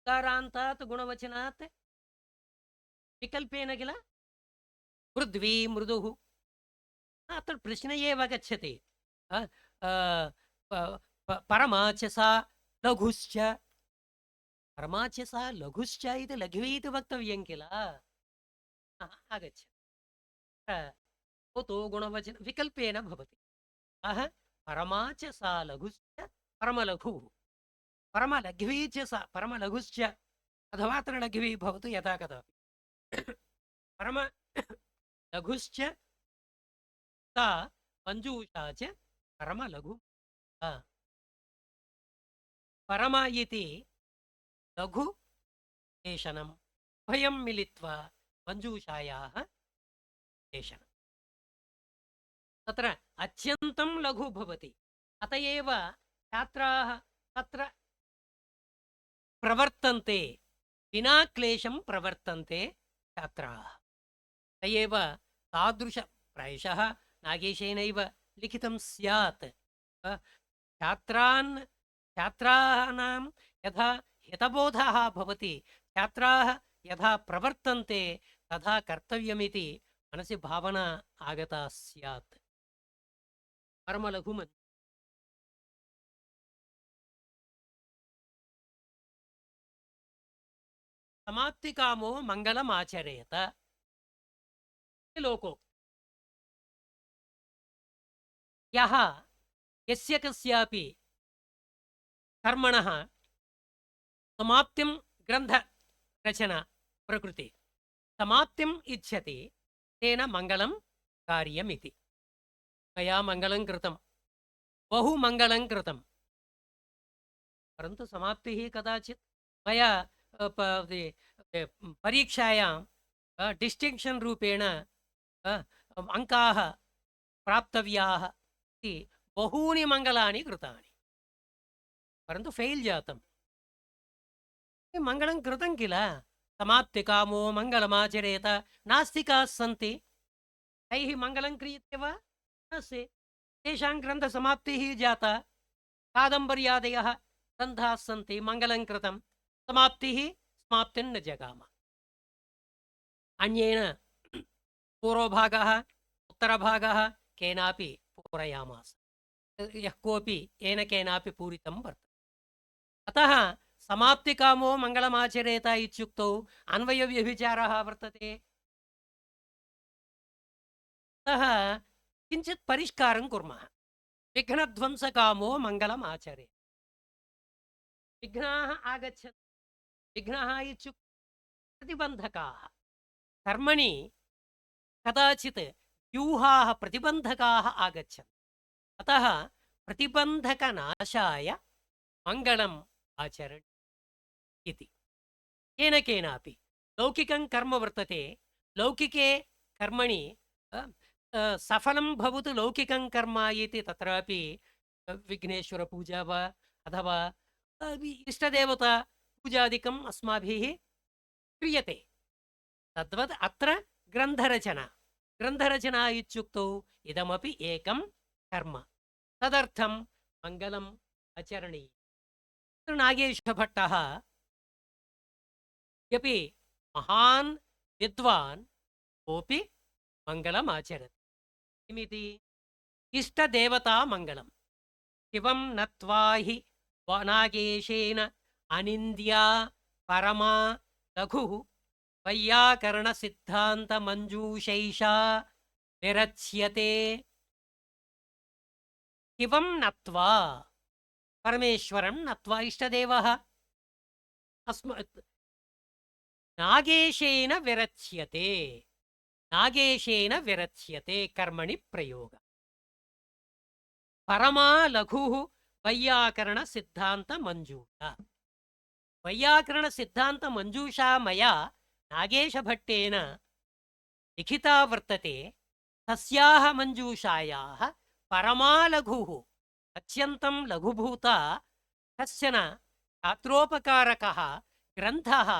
कारान्तात् गुणवचनात् विकल्पेन किल पृथ्वी मृदुः अत्र प्रश्न एव गच्छति परमाचसा लघुश्च परमाचसा लघुश्च इति लघ्वी इति वक्तव्यं किल आगच्छति ओतो गुणवचन विकल्पेन भवति परमाचसा लघुश्च परमलघुः परमलघ्वी च सा परमलघुश्च अथवा अत्र लघ्वी भवतु यथा कदापि परमलघुश्च सा मञ्जूषा च परमलघु परम इति लघु देशनम् उभयं मिलित्वा मञ्जूषायाः देशनम् तत्र अत्यन्तं लघु भवति अत एव छात्राः तत्र प्रवर्तन्ते विना क्लेशं प्रवर्तन्ते छात्राः। स एव तादृश प्रायशः नागेशेनैव लिखितं स्यात्। छात्राणां यथा हितबोधः भवति, छात्राः यथा प्रवर्तन्ते तथा कर्तव्यमिति मनसि भावना आगता स्यात्। परमलघुमति समाप्तिकामो मङ्गलमाचरेत लोको यः यस्य कस्यापि कर्मणः समाप्तिं ग्रन्थरचना प्रकृति समाप्तिम् इच्छति तेन मङ्गलं कार्यमिति। मया मङ्गलं कृतं, बहु मङ्गलं कृतं, परन्तु समाप्तिः कदाचित् मया परीक्षायां डिस्टिङ्क्षन् रूपेण अङ्काः प्राप्तव्याः इति बहूनि मङ्गलानि कृतानि, परन्तु फेल् जातम्। मङ्गलं कृतं किल, समाप्तिकामो मङ्गलमाचरेत, नास्तिकाः सन्ति, तैः मङ्गलं क्रियते वा? नास्ति। तेषां ग्रन्थसमाप्तिः जाता, कादम्बर्यादयः ग्रन्थाः सन्ति, मङ्गलं कृतं, समाप्तिः समाप्तिं न जगाम। अन्येन पूर्वभागः उत्तरभागः केनापि पूरयामास, यः कोऽपि येन केनापि पूरितं वर्तते। अतः समाप्तिकामो मङ्गलमाचरेत इत्युक्तौ अन्वयव्यभिचारः वर्तते। अतः किञ्चित् परिष्कारं कुर्मः। विघ्नध्वंसकामो मङ्गलमाचरेत्। विघ्नाः आगच्छन्ति, विघ्नाः इत्युक्ते प्रतिबन्धकाः, कर्मणि कदाचित् व्यूहाः प्रतिबन्धकाः आगच्छन्ति। अतः प्रतिबन्धकनाशाय मङ्गलम् आचरणीयम् इति। येन केनापि लौकिकं कर्म वर्तते, लौकिके कर्मणि सफलं भवतु लौकिकं कर्म इति तत्रापि विघ्नेश्वरपूजा वा अथवा इष्टदेवता पूजादिकम् अस्माभिः क्रियते। तद्वत् अत्र ग्रन्थरचना इत्युक्तौ इदमपि एकं कर्म, तदर्थं मङ्गलम् आचरणीयम्। नागेशभट्टः यपि महान् विद्वान् कोऽपि मङ्गलम् आचरति। किमिति? इष्टदेवता मङ्गलं। शिवं नत्वा हि नागेशेन अनिन्द्या परमा लघुः वैयाकरणसिद्धान्तमञ्जूषैषा विरच्यते। शिवं नत्वा, परमेश्वरं नत्वा, इष्टदेवः नागेशेन विरच्यते, नागेशेन विरच्यते कर्मणि प्रयोग। परमा लघुः वैयाकरणसिद्धान्तमञ्जूषा। वैयाकरणसिद्धान्तमञ्जूषा मया नागेशभट्टेन लिखिता वर्तते। तस्याः मञ्जूषायाः परमा लघुः, अत्यन्तं लघुभूता कश्चन छात्रोपकारकः ग्रन्थः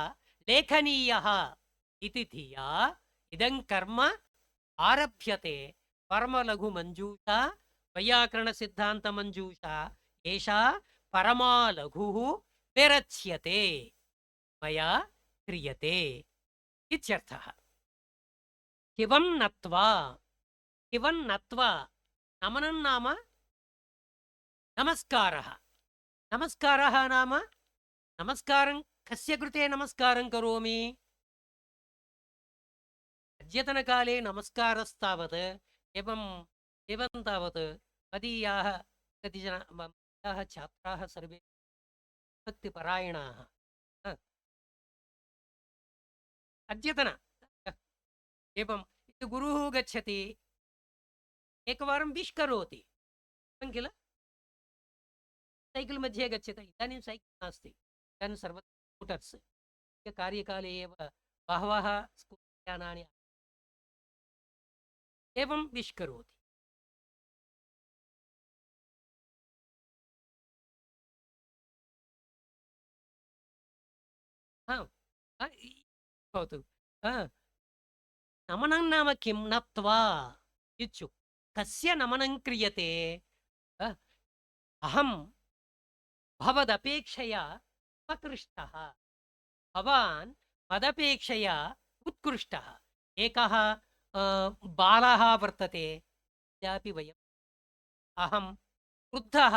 लेखनीयः इति धिया इदं कर्म आरभ्यते। परमलघुमञ्जूषा वैयाकरणसिद्धान्तमञ्जूषा एषा परमा लघुः विरच्यते, मया क्रियते इत्यर्थः। शिवं नत्वा, शिवं नत्वा, नमनं नाम नमस्कारः। नमस्कारः नाम नमस्कारं कस्य कृते नमस्कारं करोमि? अद्यतनकाले नमस्कारस्तावत् एवं तावत् मदीयाः कतिचन मदीयाः छात्राः सर्वे भक्तिपरायणाः। अद्यतन एवं गुरुः गच्छति, एकवारं विश् करोति किल, सैकल् मध्ये गच्छति, इदानीं सैकल् नास्ति, इदानीं सर्वत्र स्कूटर्स्। कार्यकाले एव बहवः स्कूटर् यानानि एवं विश् करोति। भवतु नमनं नाम किं नत्वा इत्युक्ते कस्य नमनं क्रियते अहं भवदपेक्षया उपकृष्टः भवान् मदपेक्षया उत्कृष्टः एकः बालः वर्तते तथापि वयम् अहं वृद्धः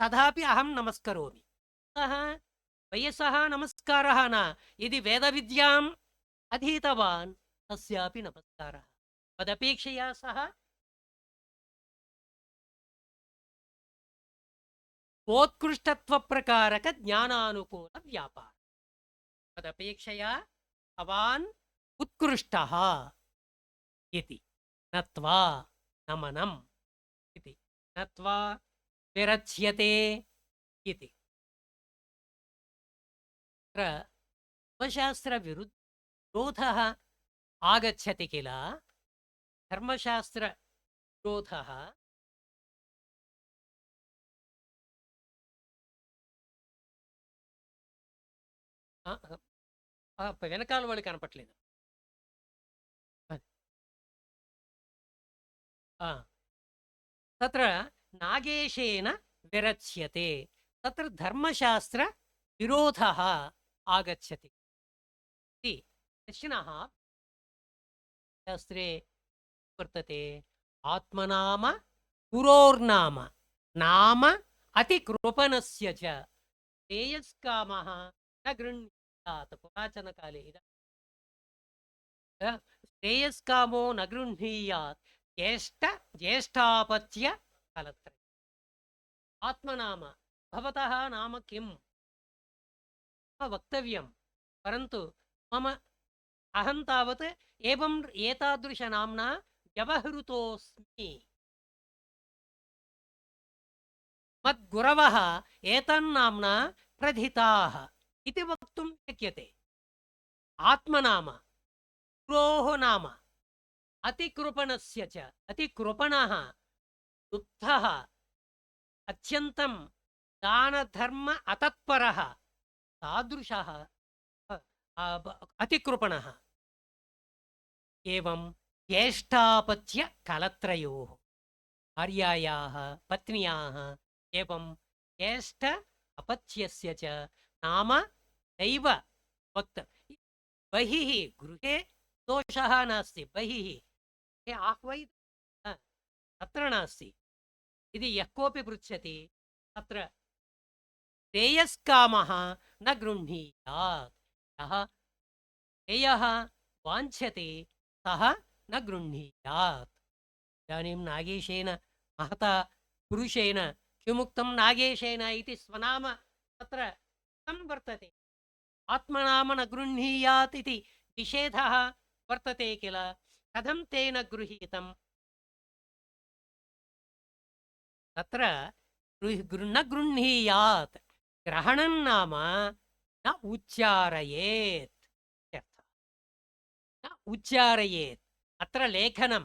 तथापि अहं नमस्करोमि अतः वयसः नमस्कारः न यदि वेदविद्याम् अधीतवान् तस्यापि नमस्कारः मदपेक्षया सः वोत्कृष्टत्वप्रकारक ज्ञानानुकूल व्यापार तदपेक्षया भवान् उत्कृष्टः इति नत्वा नमनम् इति नत्वा विरच्यते इति तत्र धर्मशास्त्रविरोधः आगच्छति किल धर्मशास्त्रविरोधः వెనకాల వాళ్ళు కనపట్లేదు तत्र नागेशेन विरच्यते तत्र धर्मशास्त्रविरोधः आगच्छति इति दर्शिनः शास्त्रे वर्तते आत्मनाम गुरोर्नाम नाम अतिकृपणस्य च श्रेयस्कामः न गृह्णीयात् पुरातनकाले श्रेयस्कामो न गृह्णीयात् ज्येष्ठापत्य फलत्रय आत्मनाम भवतः नाम किं वक्तव्यं परन्तु मम अहं तावत् एवं एतादृशनाम्ना व्यवहृतोऽस्मि मद्गुरवः एतन्नाम्ना प्रथिताः इति वक्तुं शक्यते आत्मनाम गुरोः नाम अतिकृपणस्य च अतिकृपणः दुःखः अत्यन्तं दानधर्म अतत्परः तादृशः अतिकृपणः एवं ज्येष्ठापत्य कलत्रयोः भार्यायाः पत्न्याः एवं ज्येष्ठ अपत्यस्य च नाम नैव वक्त बहिः गृहे दोषः नास्ति बहिः आह्वयि तत्र नास्ति यदि यः कोऽपि पृच्छति तत्र श्रेयस्कामः न गृह्णीयात् यः श्रेयः वाञ्छति सः न गृह्णीयात् इदानीं नागेशेन महता पुरुषेण किमुक्तं नागेशेन इति स्वनाम तत्र वर्तते आत्मनाम न गृह्णीयात् इति निषेधः वर्तते किल कथं तेन गृहीतं तत्र न गृह्णीयात् ग्रहणं नाम न उच्चारयेत् न उच्चारयेत् अत्र लेखनं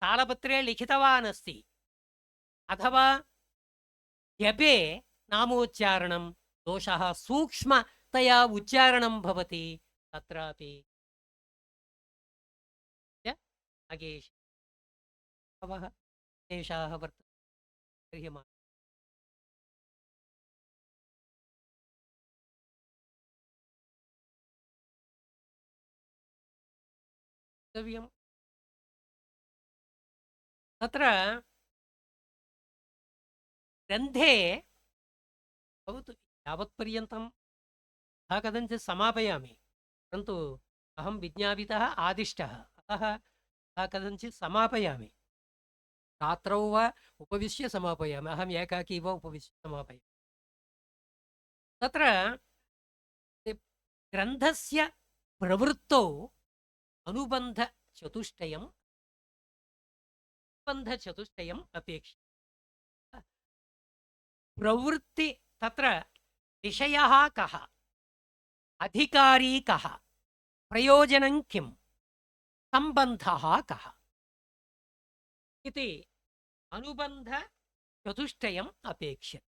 तालपत्रे लिखितवान् अस्ति अथवा जपे नामोच्चारणं दोषः सूक्ष्मतया उच्चारणं भवति तत्रापि नागेश क्लेशाः वर्तन्ते तत्र ग्रन्थे भवतु यावत्पर्यन्तं यथा कथञ्चित् समापयामि परन्तु अहं विज्ञापितः आदिष्टः अतः यथा कथञ्चित् समापयामि रात्रौ वा उपविश्य समापयामि अहम् एकाकी वा उपविश्य समापयामि तत्र ग्रन्थस्य प्रवृत्तौ अनुबन्धचतुष्टयम् अपेक्षितम् प्रवृत्ति तत्र विषयः कः अधिकारी कः प्रयोजनं किं सम्बन्धः कः इति अनुबन्धचतुष्टयम् अपेक्ष्यते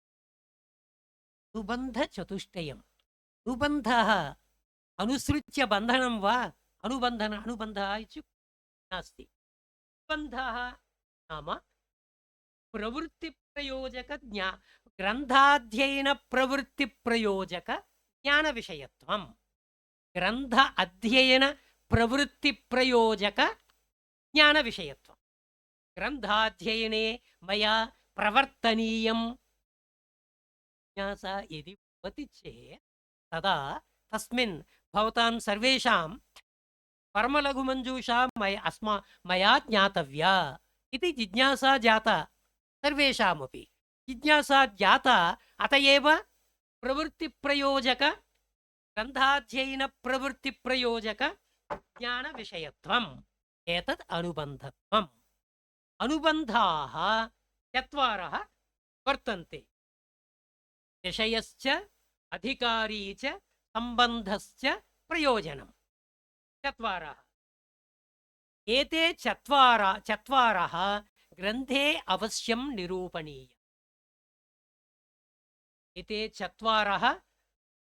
अनुबन्धचतुष्टयम् अनुबन्धः अनुसृत्य बन्धनं वा अनुबन्धः इत्युक्ते नास्ति। अनुबन्धः नाम प्रवृत्तिप्रयोजकज्ञा ग्रन्थाध्ययनप्रवृत्तिप्रयोजकज्ञानविषयत्वं। ग्रन्थ अध्ययनप्रवृत्तिप्रयोजकज्ञानविषयत्वं। ग्रन्थाध्ययने मया प्रवर्तनीयं जिज्ञासा यदि भवति चेत् तदा तस्मिन् भवतां सर्वेषां परमलघुमञ्जूषा मया ज्ञातव्या इति जिज्ञासा जाता सर्वेषामपि। जिज्ञासा जाता अत एव प्रवृत्तिप्रयोजक ग्रन्थाध्ययनप्रवृत्तिप्रयोजक ज्ञानविषयत्वम् एतत् अनुबन्धत्वम्। अनुबन्धाः चत्वारः वर्तन्ते। विषयश्च अधिकारी च सम्बन्धश्च प्रयोजनम्। चत्वारः। एते चत्वारः ग्रन्थे अवश्यं निरूपणीय। एते चत्वारः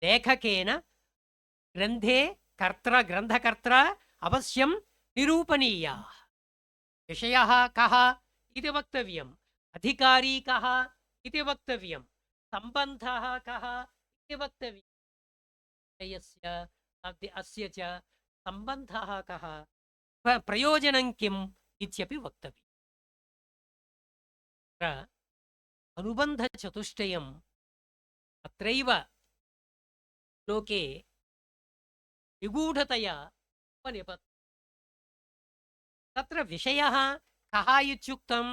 लेखकेन ग्रन्थे ग्रन्थकर्त्रा अवश्यं निरूपणीयाः। विषयः कः इति वक्तव्यम्, अधिकारी कः इति वक्तव्यं, सम्बन्धः कः इति वक्तव्यम्। विषयस्य अस्य च सम्बन्धः कः, प्रयोजनं किम् इत्यपि वक्तव्यम्। अनुबन्धचतुष्टयम् अत्रैव लोके निगूढतया उपनिपत्। तत्र विषयः कः इत्युक्तं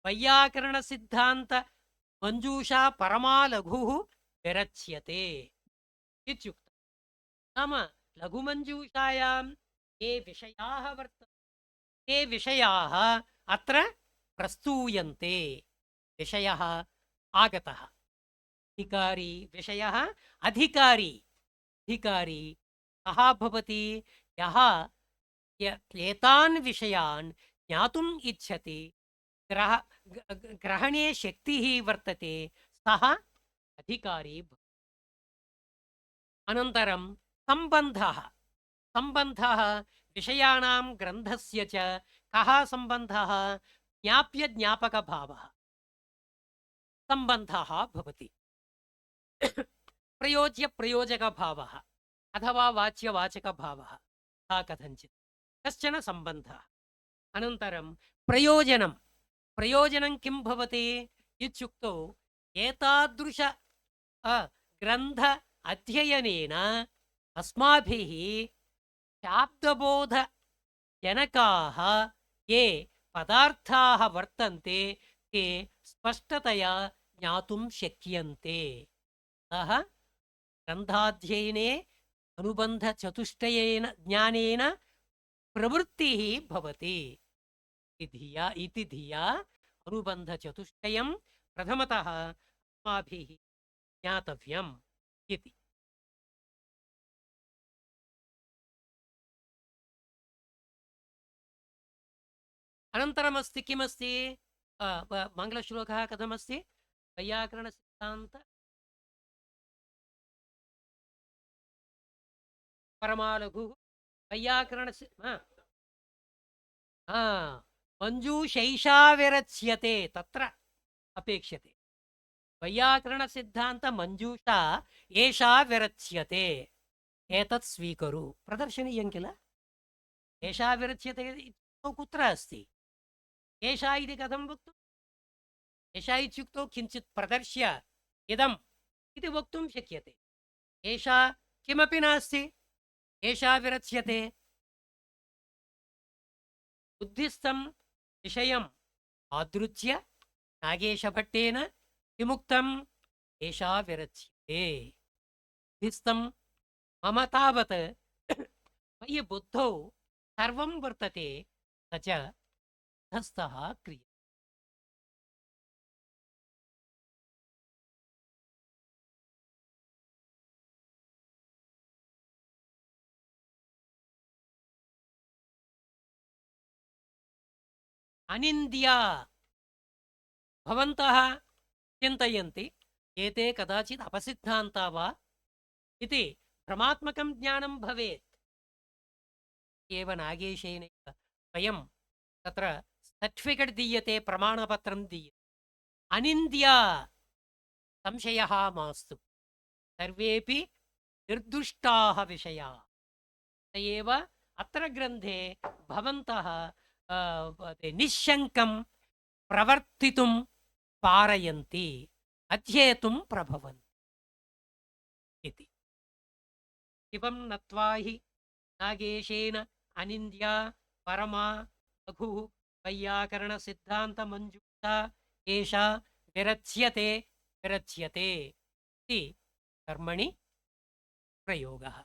वैयाकरणसिद्धान्तमञ्जूषा परमालघुः विरच्यते इत्युक्तं। नाम लघुमञ्जूषायां ये विषयाः वर्तन्ते ते विषयाः अत्र प्रस्तूयन्ते। विषयः आगतः, अधिकारी विषयः अधिकारी कः भवति, यः एतान् विषयान् ज्ञातुम् इच्छति, ग्रहणे शक्तिः वर्तते, सः अधिकारी भवति। अनन्तरं सम्बन्धः विषयाणां ग्रन्थस्य च कः सम्बन्धः, ज्ञाप्यज्ञापकभावः सम्बन्धः भवति। प्रयोज्यप्रयोजकभावः अथवा वाच्यवाचकभावः कथञ्चित् कश्चन सम्बन्धः। अनन्तरं प्रयोजनं किं भवति इत्युक्तौ एतादृश ग्रन्थ अध्ययनेन अस्माभिः शाब्दबोधजनकाः ये पदार्थाः वर्तन्ते ते स्पष्टतया ज्ञातुं शक्यन्ते। अतः ग्रन्थाध्ययने अनुबन्धचतुष्टयेन ज्ञानेन प्रवृत्तिः भवति इति धिया अनुबन्धचतुष्टयं प्रथमतः अस्माभिः ज्ञातव्यम् इति। अनन्तरमस्ति किमस्ति, मङ्गलश्लोकः कथमस्ति, वैयाकरणसिद्धान्त परमालघुः वैयाकरण मञ्जूषैषा विरच्यते तत्र अपेक्ष्यते। वैयाकरणसिद्धान्तमञ्जूषा एषा विरच्यते, एतत् स्वीकुरु। प्रदर्शनीयं किल। एषा विरच्यते कुत्र अस्ति, एषा इति कथं वक्तुम्। एषा इत्युक्तौ किञ्चित् प्रदर्श्य इदम् इति वक्तुं शक्यते। एषा किमपि नास्ति, एषा विरच्यते। बुद्धिस्थं विषयम् आदृत्य नागेशभट्टेन किमुक्तम्, एषा विरच्यते। बुद्धिस्थं मम तावत् मयि बुद्धौ सर्वं वर्तते, स च बुद्धस्थः क्रियते। अनिन्द्या भवन्तः चिन्तयन्ति एते कदाचित् अपसिद्धान्ता वा इति भ्रमात्मकं ज्ञानं भवेत्। एव नागेशेनैव वयं तत्र सर्टिफिकेट् दीयते, प्रमाणपत्रं दीयते। अनिन्द्या संशयः मास्तु, सर्वेपि निर्दुष्टाः विषयाः। अत एव अत्र ग्रन्थे भवन्तः निश्शङ्कं प्रवर्तितुं पारयन्ति, अध्येतुं प्रभवन्ति इति। शिवं नत्वा हि नागेशेन अनिन्द्या परमा लघुः वैयाकरणसिद्धान्तमञ्जूषा एषा विरच्यते विरच्यते इति कर्मणि प्रयोगः।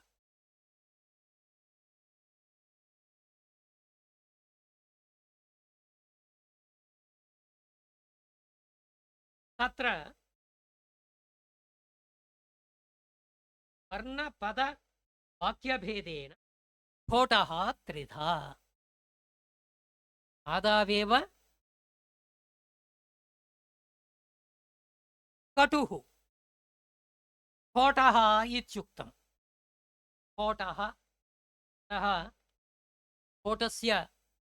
तत्र वर्णपदवाक्यभेदेन स्फोटः त्रिधा। आदावेव कटुः स्फोटः इत्युक्तम्। स्फोटः, अतः स्फोटस्य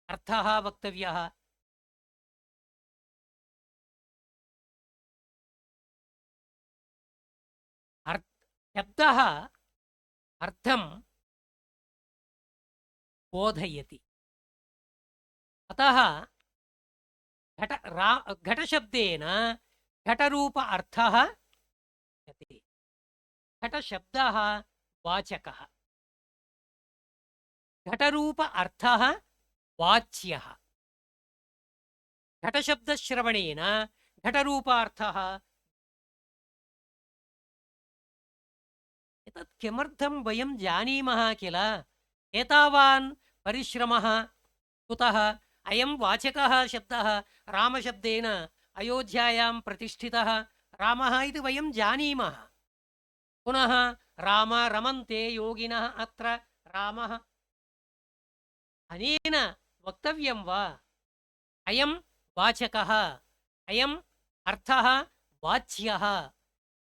अर्थः वक्तव्यः। शब्दः अर्थं बोधयति। अतः घटशब्देन घटरूप अर्थः उच्यते। घटशब्दः वाचकः, घटरूप अर्थः वाच्यः। घटशब्दश्रवणेन घटरूपार्थः। एतत् किमर्थं वयं जानीमः किल? एतावान् परिश्रमः कुतः? अयं वाचकः शब्दः रामशब्देन अयोध्यायां प्रतिष्ठितः रामः इति वयं जानीमः। पुनः राम रमन्ते योगिनः अत्र रामः, अनेन वक्तव्यं वा? अयं वाचकः, अयम् अर्थः वाच्यः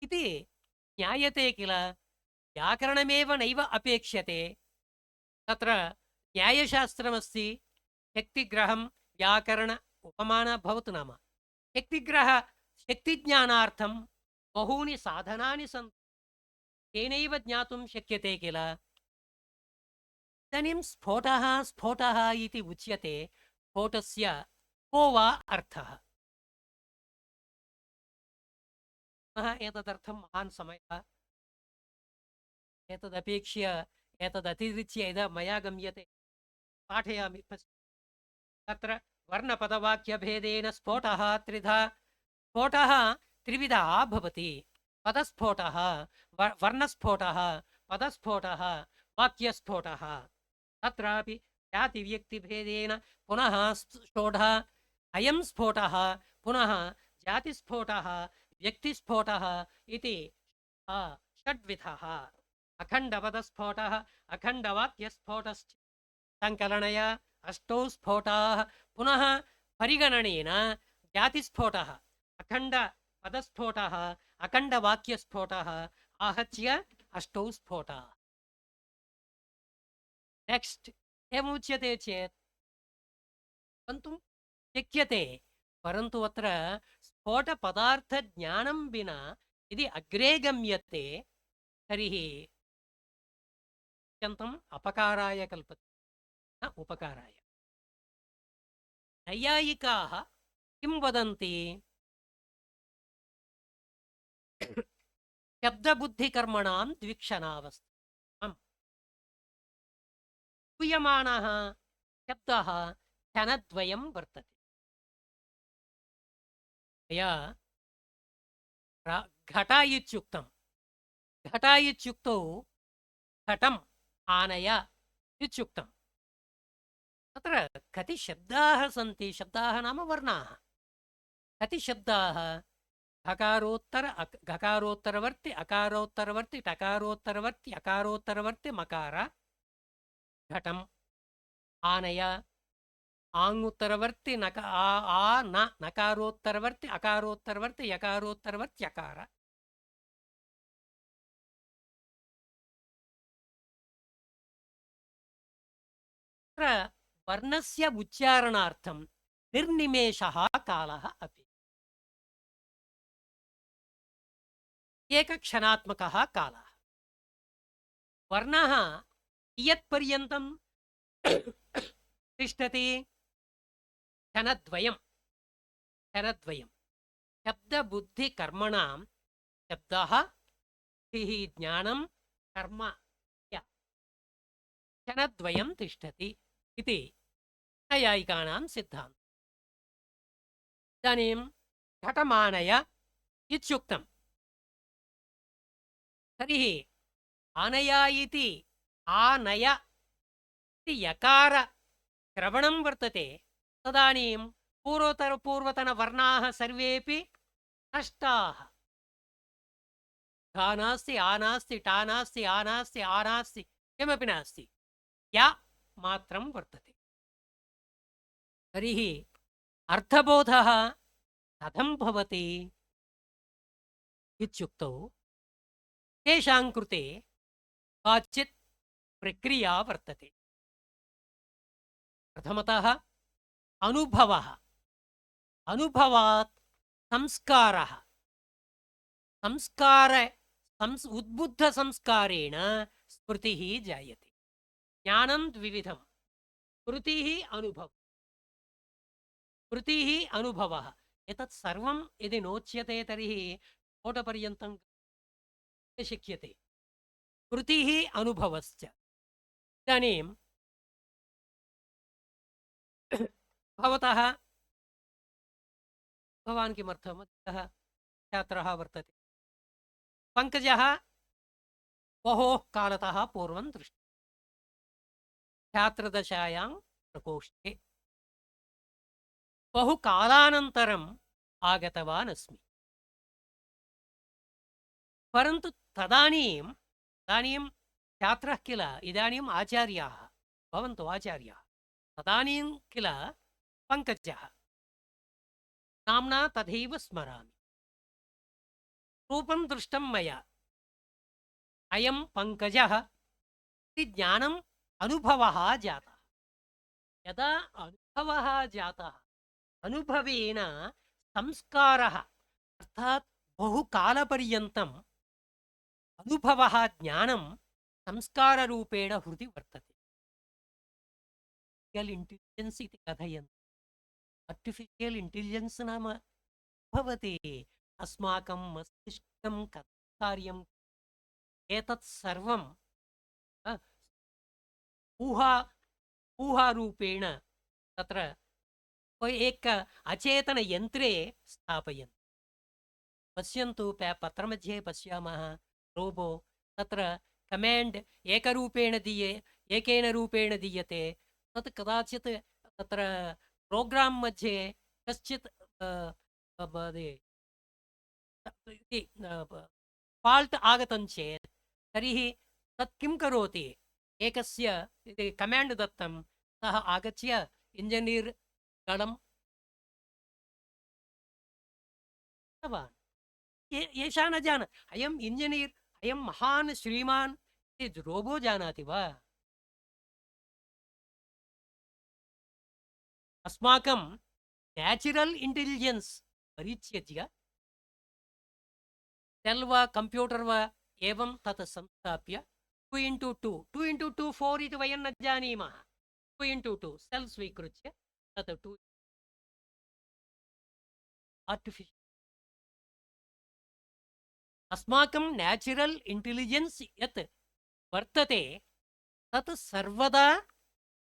इति ज्ञायते किल? व्याकरणमेव नैव अपेक्ष्यते। तत्र न्यायशास्त्रमस्ति, शक्तिग्रहं व्याकरण उपमानः भवतु नाम शक्तिग्रह शक्तिज्ञानार्थं बहूनि साधनानि सन्ति, तेनैव ज्ञातुं शक्यते किल? इदानीं स्फोटः स्फोटः इति उच्यते। स्फोटस्य को वा अर्थः? एतदर्थं महान् समयः, एतदपेक्ष्य एतदतिरिच्य यदा मया गम्यते पाठयामि। तत्र वर्णपदवाक्यभेदेन स्फोटः त्रिधा। स्फोटः त्रिविधः भवति। पदस्फोटः, वर्णस्फोटः, पदस्फोटः, वाक्यस्फोटः। तत्रापि जातिव्यक्तिभेदेन पुनः स्फोटः। अयं स्फोटः पुनः जातिस्फोटः, व्यक्तिस्फोटः इति षड्विधः। अखण्डपदस्फोटः, अखण्डवाक्यस्फोटश्च संकलनया अष्टौ स्फोटाः। पुनः परिगणनेन जातिस्फोटः, अखण्डपदस्फोटः, अखण्डवाक्यस्फोटः आहत्य अष्टौ स्फोटाः। नेक्स्ट् किमुच्यते चेत् गन्तुं शक्यते, परन्तु अत्र स्फोटपदार्थज्ञानं विना यदि अग्रे गम्यते तर्हि अत्यन्तम् अपकाराय कल्पते, न उपकाराय। नैयायिकाः किं वदन्ति? शब्दबुद्धिकर्मणां द्विक्षणावस्था। श्रूयमाणः शब्दः क्षणद्वयं वर्तते। मया घट इत्युक्तं। घट इत्युक्तौ घटम् आनय इत्युक्तम्। तत्र कति शब्दाः सन्ति? शब्दाः नाम वर्णाः। कति शब्दाः? घकारोत्तरवर्ति अकारोत्तरवर्ति टकारोत्तरवर्ति अकारोत्तरवर्ति मकार घटम् आनय। आङ्गुत्तरवर्ति नकारोत्तरवर्ति अकारोत्तरवर्ति यकारोत्तरवर्ति यकार। वर्णस्य उच्चारणार्थं निर्निमेषः कालः अपि एकक्षणात्मकः कालः। वर्णः कियत्पर्यन्तं तिष्ठति? क्षणद्वयं। क्षणद्वयं शब्दबुद्धिकर्मणां शब्दः बुद्धिः ज्ञानं कर्म च क्षणद्वयं तिष्ठति इति नैयायिकानां सिद्धान्तः। इदानीं घटमानय इत्युक्तं, तर्हि आनय इति आनय इति यकार श्रवणं वर्तते, तदानीं पूर्वतनवर्णाः सर्वेपि नष्टाः। घा नास्ति, आ नास्ति, टा नास्ति, आ नास्ति, आ नास्ति, किमपि नास्ति, या मात्रं वर्तते। तर्हि अर्थबोधः कथं भवति इत्युक्तौ तेषां कृते काचित् प्रक्रिया वर्तते। प्रथमतः अनुभवः, अनुभवात् संस्कारः, उद्बुद्धसंस्कारेण स्मृतिः जायते। ज्ञानं द्विविधं, स्मृतिः अनुभवः। स्मृतिः अनुभवः, एतत् सर्वं यदि नोच्यते तर्हि स्फोटपर्यन्तं शक्यते। स्मृतिः अनुभवश्च। इदानीं भवान् किमर्थम् छात्रः वर्तते, पङ्कजः बहोः कालतः पूर्वं दृष्टः छात्रदशायां प्रकोष्ठे, बहुकालानन्तरम् आगतवान् अस्मि। परन्तु तदानीं छात्रः किल, इदानीम् आचार्याः भवन्तु आचार्याः, तदानीं किल पङ्कजः नाम्ना तथैव स्मरामि। रूपं दृष्टं मया, अयं पङ्कजः इति ज्ञानम् अनुभवः जातः। यदा अनुभवः जातः, अनुभवेन संस्कारः अर्थात् बहुकालपर्यन्तम् अनुभवः ज्ञानं संस्काररूपेण हृदि वर्तते। आर्टिफिशियल् इंटेलिजेंस इति कथयन्ति। आर्टिफिशियल् इंटेलिजेंस नाम भवति अस्माकं मस्तिष्कं कथं कार्यं, एतत् सर्वं ऊहारूपेण तत्र एक अचेतनयन्त्रे स्थापयन्ति। पश्यन्तु, पत्रमध्ये पश्यामः, रोबो तत्र कमाण्ड् एकेन रूपेण दीयते। तत् कदाचित् तत्र प्रोग्राम् मध्ये कश्चित् फाल्ट् आगतं चेत् तर्हि तत् किं करोति, एकस्य कमाण्ड् दत्तं, सः आगत्य इंजीनियर् दलं एषा न जान, अयम् इंजीनियर्, अयं महान् श्रीमान् इति रोबो जानाति वा? अस्माकं न्याचुरल् इंटेलिजेंस परित्यज्य सेल् वा कंप्यूटर् वा एवं तत् संस्थाप्य 2 into 2 2 into 2 4 इति वयं न जानीमः। 2 into 2 सेल् स्वीकृत्य तत् 2 आर्टिफिशियल्। अस्माकं न्याचुरल् इंटेलिजेंस यत् वर्तते तत् सर्वदा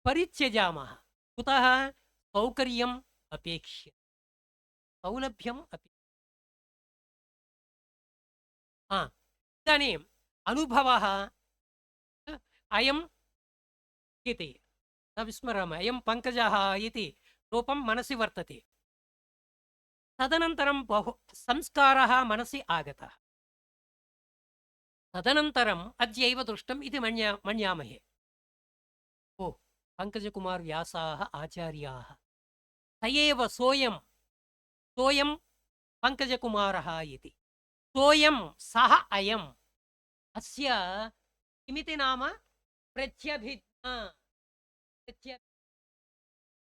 परित्यजामः। कुतः? सौकर्यम् अपेक्ष्य, सौलभ्यम् अपि। इदानीम् अनुभवः अयम् इति न विस्मरामः, अयं पङ्कजः इति रूपं मनसि वर्तते। तदनन्तरं बहु संस्कारः मनसि आगतः। तदनन्तरम् अद्यैव दृष्टम् इति मन्यामहे। ओ, पङ्कजकुमार व्यासाः आचार्याः, स एव सोऽयं पङ्कजकुमारः इति। सोऽयं सः अयम्, अस्य किमिति नाम? प्रत्यभिज्ञा।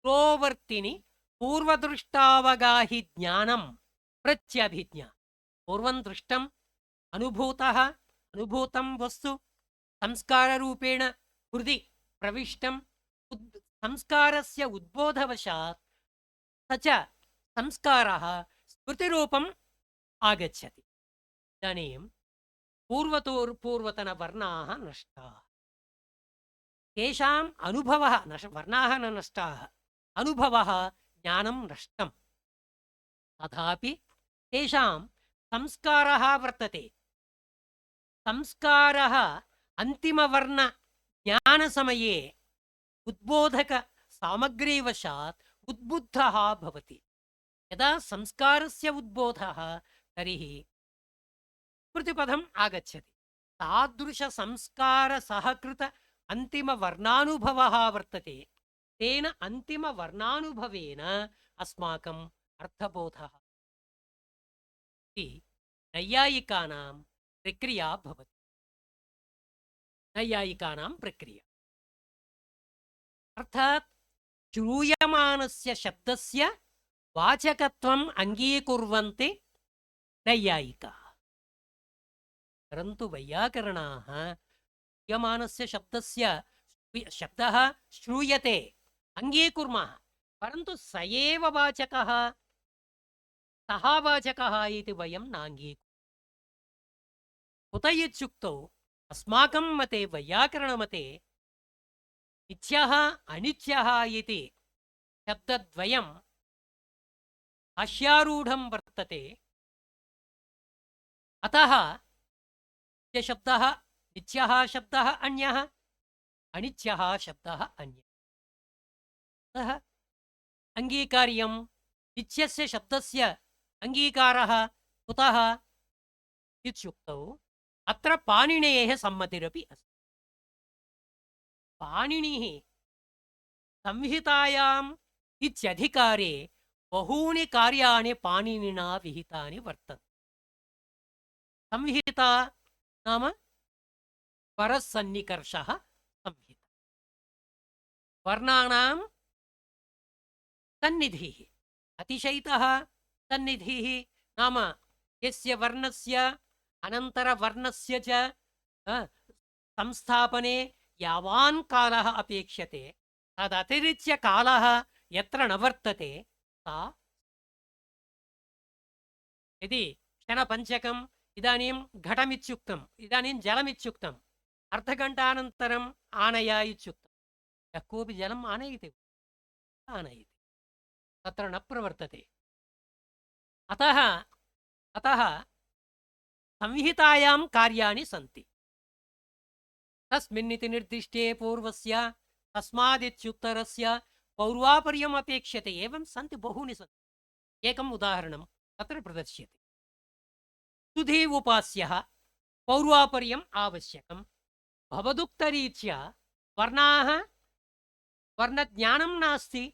पुरोवर्तिनि पूर्वदृष्टावगाहि ज्ञानं प्रत्यभिज्ञा। पूर्वं दृष्टम् अनुभूतः अनुभूतं वस्तु संस्काररूपेण हृदि प्रविष्टं संस्कारस्य उद्बोधवशात् स च संस्कारः स्मृतिरूपम् आगच्छति। इदानीं पूर्वतनवर्णाः नष्टाः, तेषाम् अनुभवः वर्णाः न नष्टाः, अनुभवः ज्ञानं नष्टं, तथापि तेषां संस्कारः वर्तते। संस्कारः अन्तिमवर्णज्ञानसमये उद्बोधकसामग्रीवशात् उद्बुद्धः भवति। यदा संस्कारस्य उद्बोधः तर्हि स्मृतिपथम् आगच्छति। तादृशसंस्कारसहकृत अन्तिमवर्णानुभवः वर्तते। तेन अन्तिमवर्णानुभवेन अस्माकम् अर्थबोधः इति नैयायिकानां प्रक्रिया भवति। नैयायिकानां प्रक्रिया अर्थात् श्रूयमानस्य शब्दस्य वाचकत्वम् अङ्गीकुर्वन्ति नैयायिकाः, परन्तु वैयाकरणाः श्रूयमानस्य शब्दः श्रूयते अङ्गीकुर्मः, परन्तु स एव वाचकः सः वाचकः इति वयं नाङ्गीकुर्मः। कुत इत्युक्तौ अस्माकं मते वैयाकरणमते नित्यः अनित्यः इति शब्दद्वयं भाष्यारूढं वर्तते। अतः नित्यशब्दः नित्यः शब्दः अन्यः, अनित्यः शब्दः अन्यः। अतः अङ्गीकार्यं नित्यस्य शब्दस्य अङ्गीकारः कुतः इत्युक्तौ अत्र पाणिनेः सम्मतिरपि अस्ति। पाणिनिः संहितायाम् इत्यधिकारे बहूनि कार्याणि पाणिनिना विहितानि वर्तन्ते। संहिता नाम परसन्निकर्षः संहिता, वर्णानां सन्निधिः, अतिशयितः सन्निधिः नाम यस्य वर्णस्य अनन्तरवर्णस्य च संस्थापने यावान् कालः अपेक्ष्यते तदतिरिच्य कालः यत्र न वर्तते सा। यदि क्षणपञ्चकम् इदानीं घटमित्युक्तम्, इदानीं जलमित्युक्तम्, अर्धघण्टानन्तरम् आनय इत्युक्तं, यः कोऽपि जलम् आनयति आनयति, तत्र न प्रवर्तते। अतः संहितायां कार्याणि सन्ति। तस्मिन्निति निर्दिष्टे पूर्वस्य तस्मादित्युत्तरस्य पौर्वापर्यम् अपेक्ष्यते। एवं सन्ति, बहूनि सन्ति। एकम् उदाहरणं तत्र प्रदर्श्यते। सुधी उपास्यः पौर्वापर्यम् आवश्यकं। भवदुक्तरीत्या वर्णाः वर्णज्ञानं नास्ति।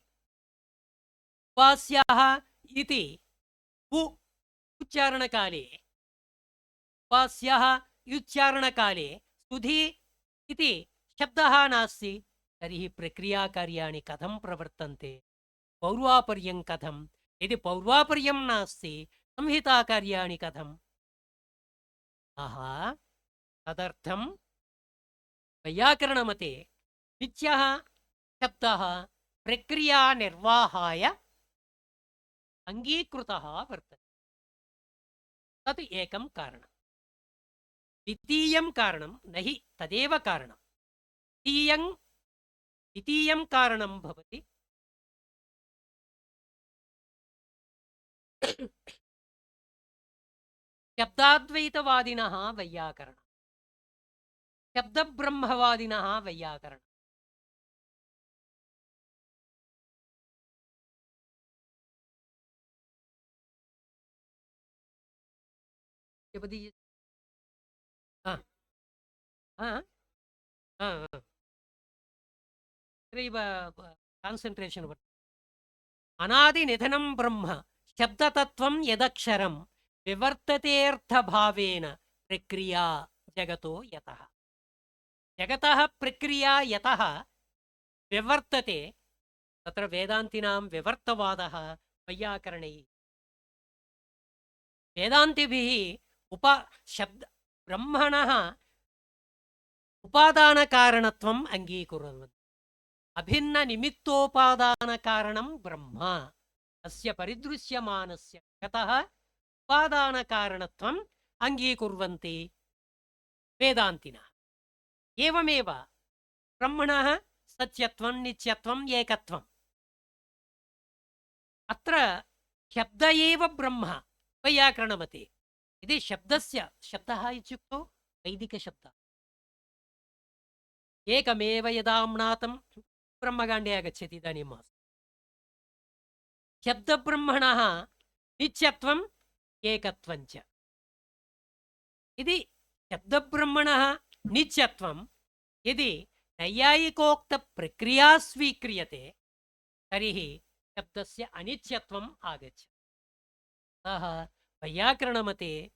उपास्याः इति उच्चारणकाले उपास्यः उच्चारणकाले सुधी इति शब्दः नास्ति, तर्हि प्रक्रियाकार्याणि कथं प्रवर्तन्ते? पौर्वापर्यं कथं? यदि पौर्वापर्यं नास्ति संहिताकार्याणि कथम्? तदर्थं वैयाकरणमते नित्यः शब्दः प्रक्रियानिर्वाहाय अङ्गीकृतः वर्तते। तत् एकं कारणं। द्वितीयं कारणं न हि तदेव कारणं। द्वितीयं कारणं भवति शब्दाद्वैतवादिनः वैयाकरणं, शब्दब्रह्मवादिनः वैयाकरणं। कान्सन्ट्रेशन् वर्तते। अनादिनिधनं ब्रह्म शब्दतत्त्वं यदक्षरं विवर्ततेऽर्थभावेन प्रक्रिया जगतो यतः। जगतः प्रक्रिया यतः विवर्तते तत्र वेदान्तिनां विवर्तवादः वैयाकरणैः। वेदान्तिभिः शब्द ब्रह्मणः उपादानकारणत्वम् अङ्गीकुर्वन्ति। अभिन्ननिमित्तोपादानकारणं ब्रह्म, अस्य परिदृश्यमानस्य जगतः उपादानकारणत्वम् अङ्गीकुर्वन्ति वेदान्तिनः। एवमेव ब्रह्मणः सत्यत्वं, नित्यत्वम्, एकत्वम्। अत्र शब्द एव ब्रह्म वैयाकरणमते। इति शब्दः इत्युक्तौ वैदिकशब्दः। एकमेव यदाम्नातं ब्रह्मकाण्डे आगच्छति इदानीम्। शब्दब्रह्मणः नित्यत्वम् एकत्वञ्च। यदि शब्दब्रह्मणः नित्यत्वं यदि नैयायिकोक्तप्रक्रिया स्वीक्रियते तर्हि शब्दस्य अनित्यत्वम् आगच्छति। अतः वैयाकरणमते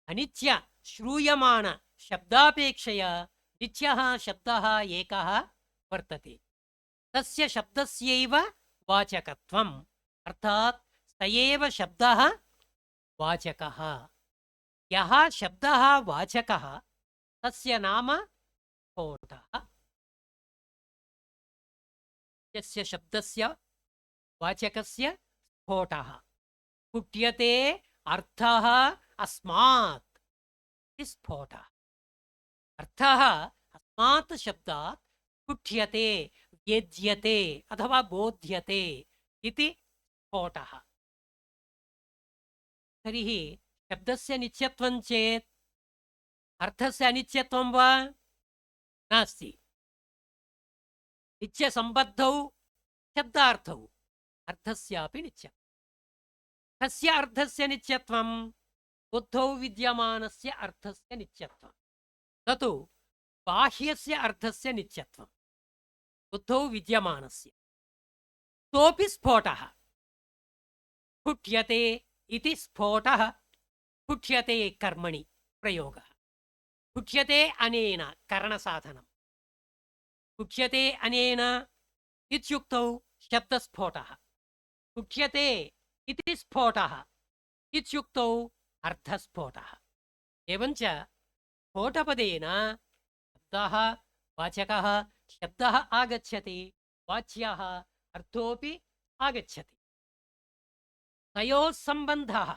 अनित्य श्रूयमाण शब्दापेक्षया नित्यः शब्दः एकः वर्तते। तस्य शब्दस्यैव वाचकत्वम्, अर्थात् स एव शब्दः वाचकः। यः शब्दः वाचकः तस्य नाम स्फोटः। यस्य शब्दस्य वाचकस्य स्फोटः। स्फुट्यते अर्थः अस्मात् स्फोटः। अर्थः अस्मात् शब्दात् स्फुट्यते, वेद्यते अथवा बोध्यते इति स्फोटः। तर्हि शब्दस्य नित्यत्वं चेत् अर्थस्य अनित्यत्वं वा नास्ति। नित्यसम्बद्धौ शब्दार्थौ अर्थस्यापि नित्यम्। कस्य अर्थस्य नित्यत्वं? बुद्धौ विद्यमानस्य अर्थस्य नित्यत्वं। ततु बाह्यस्य अर्थस्य नित्यत्वं बुद्धौ विद्यमानस्य। तोपि स्फोटः। स्फुट्यते इति स्फोटः। स्फुट्यते कर्मणि प्रयोगः। स्फुट्यते अनेन करणसाधनं। स्फुट्यते अनेन इत्युक्तौ शब्दस्फोटः। स्फुट्यते इति स्फोटः इत्युक्तौ अर्थस्फोटः। एवञ्च स्फोटपदेन शब्दः वाचकः, शब्दः आगच्छति, वाच्यः अर्थोऽपि आगच्छति। तयोः सम्बन्धः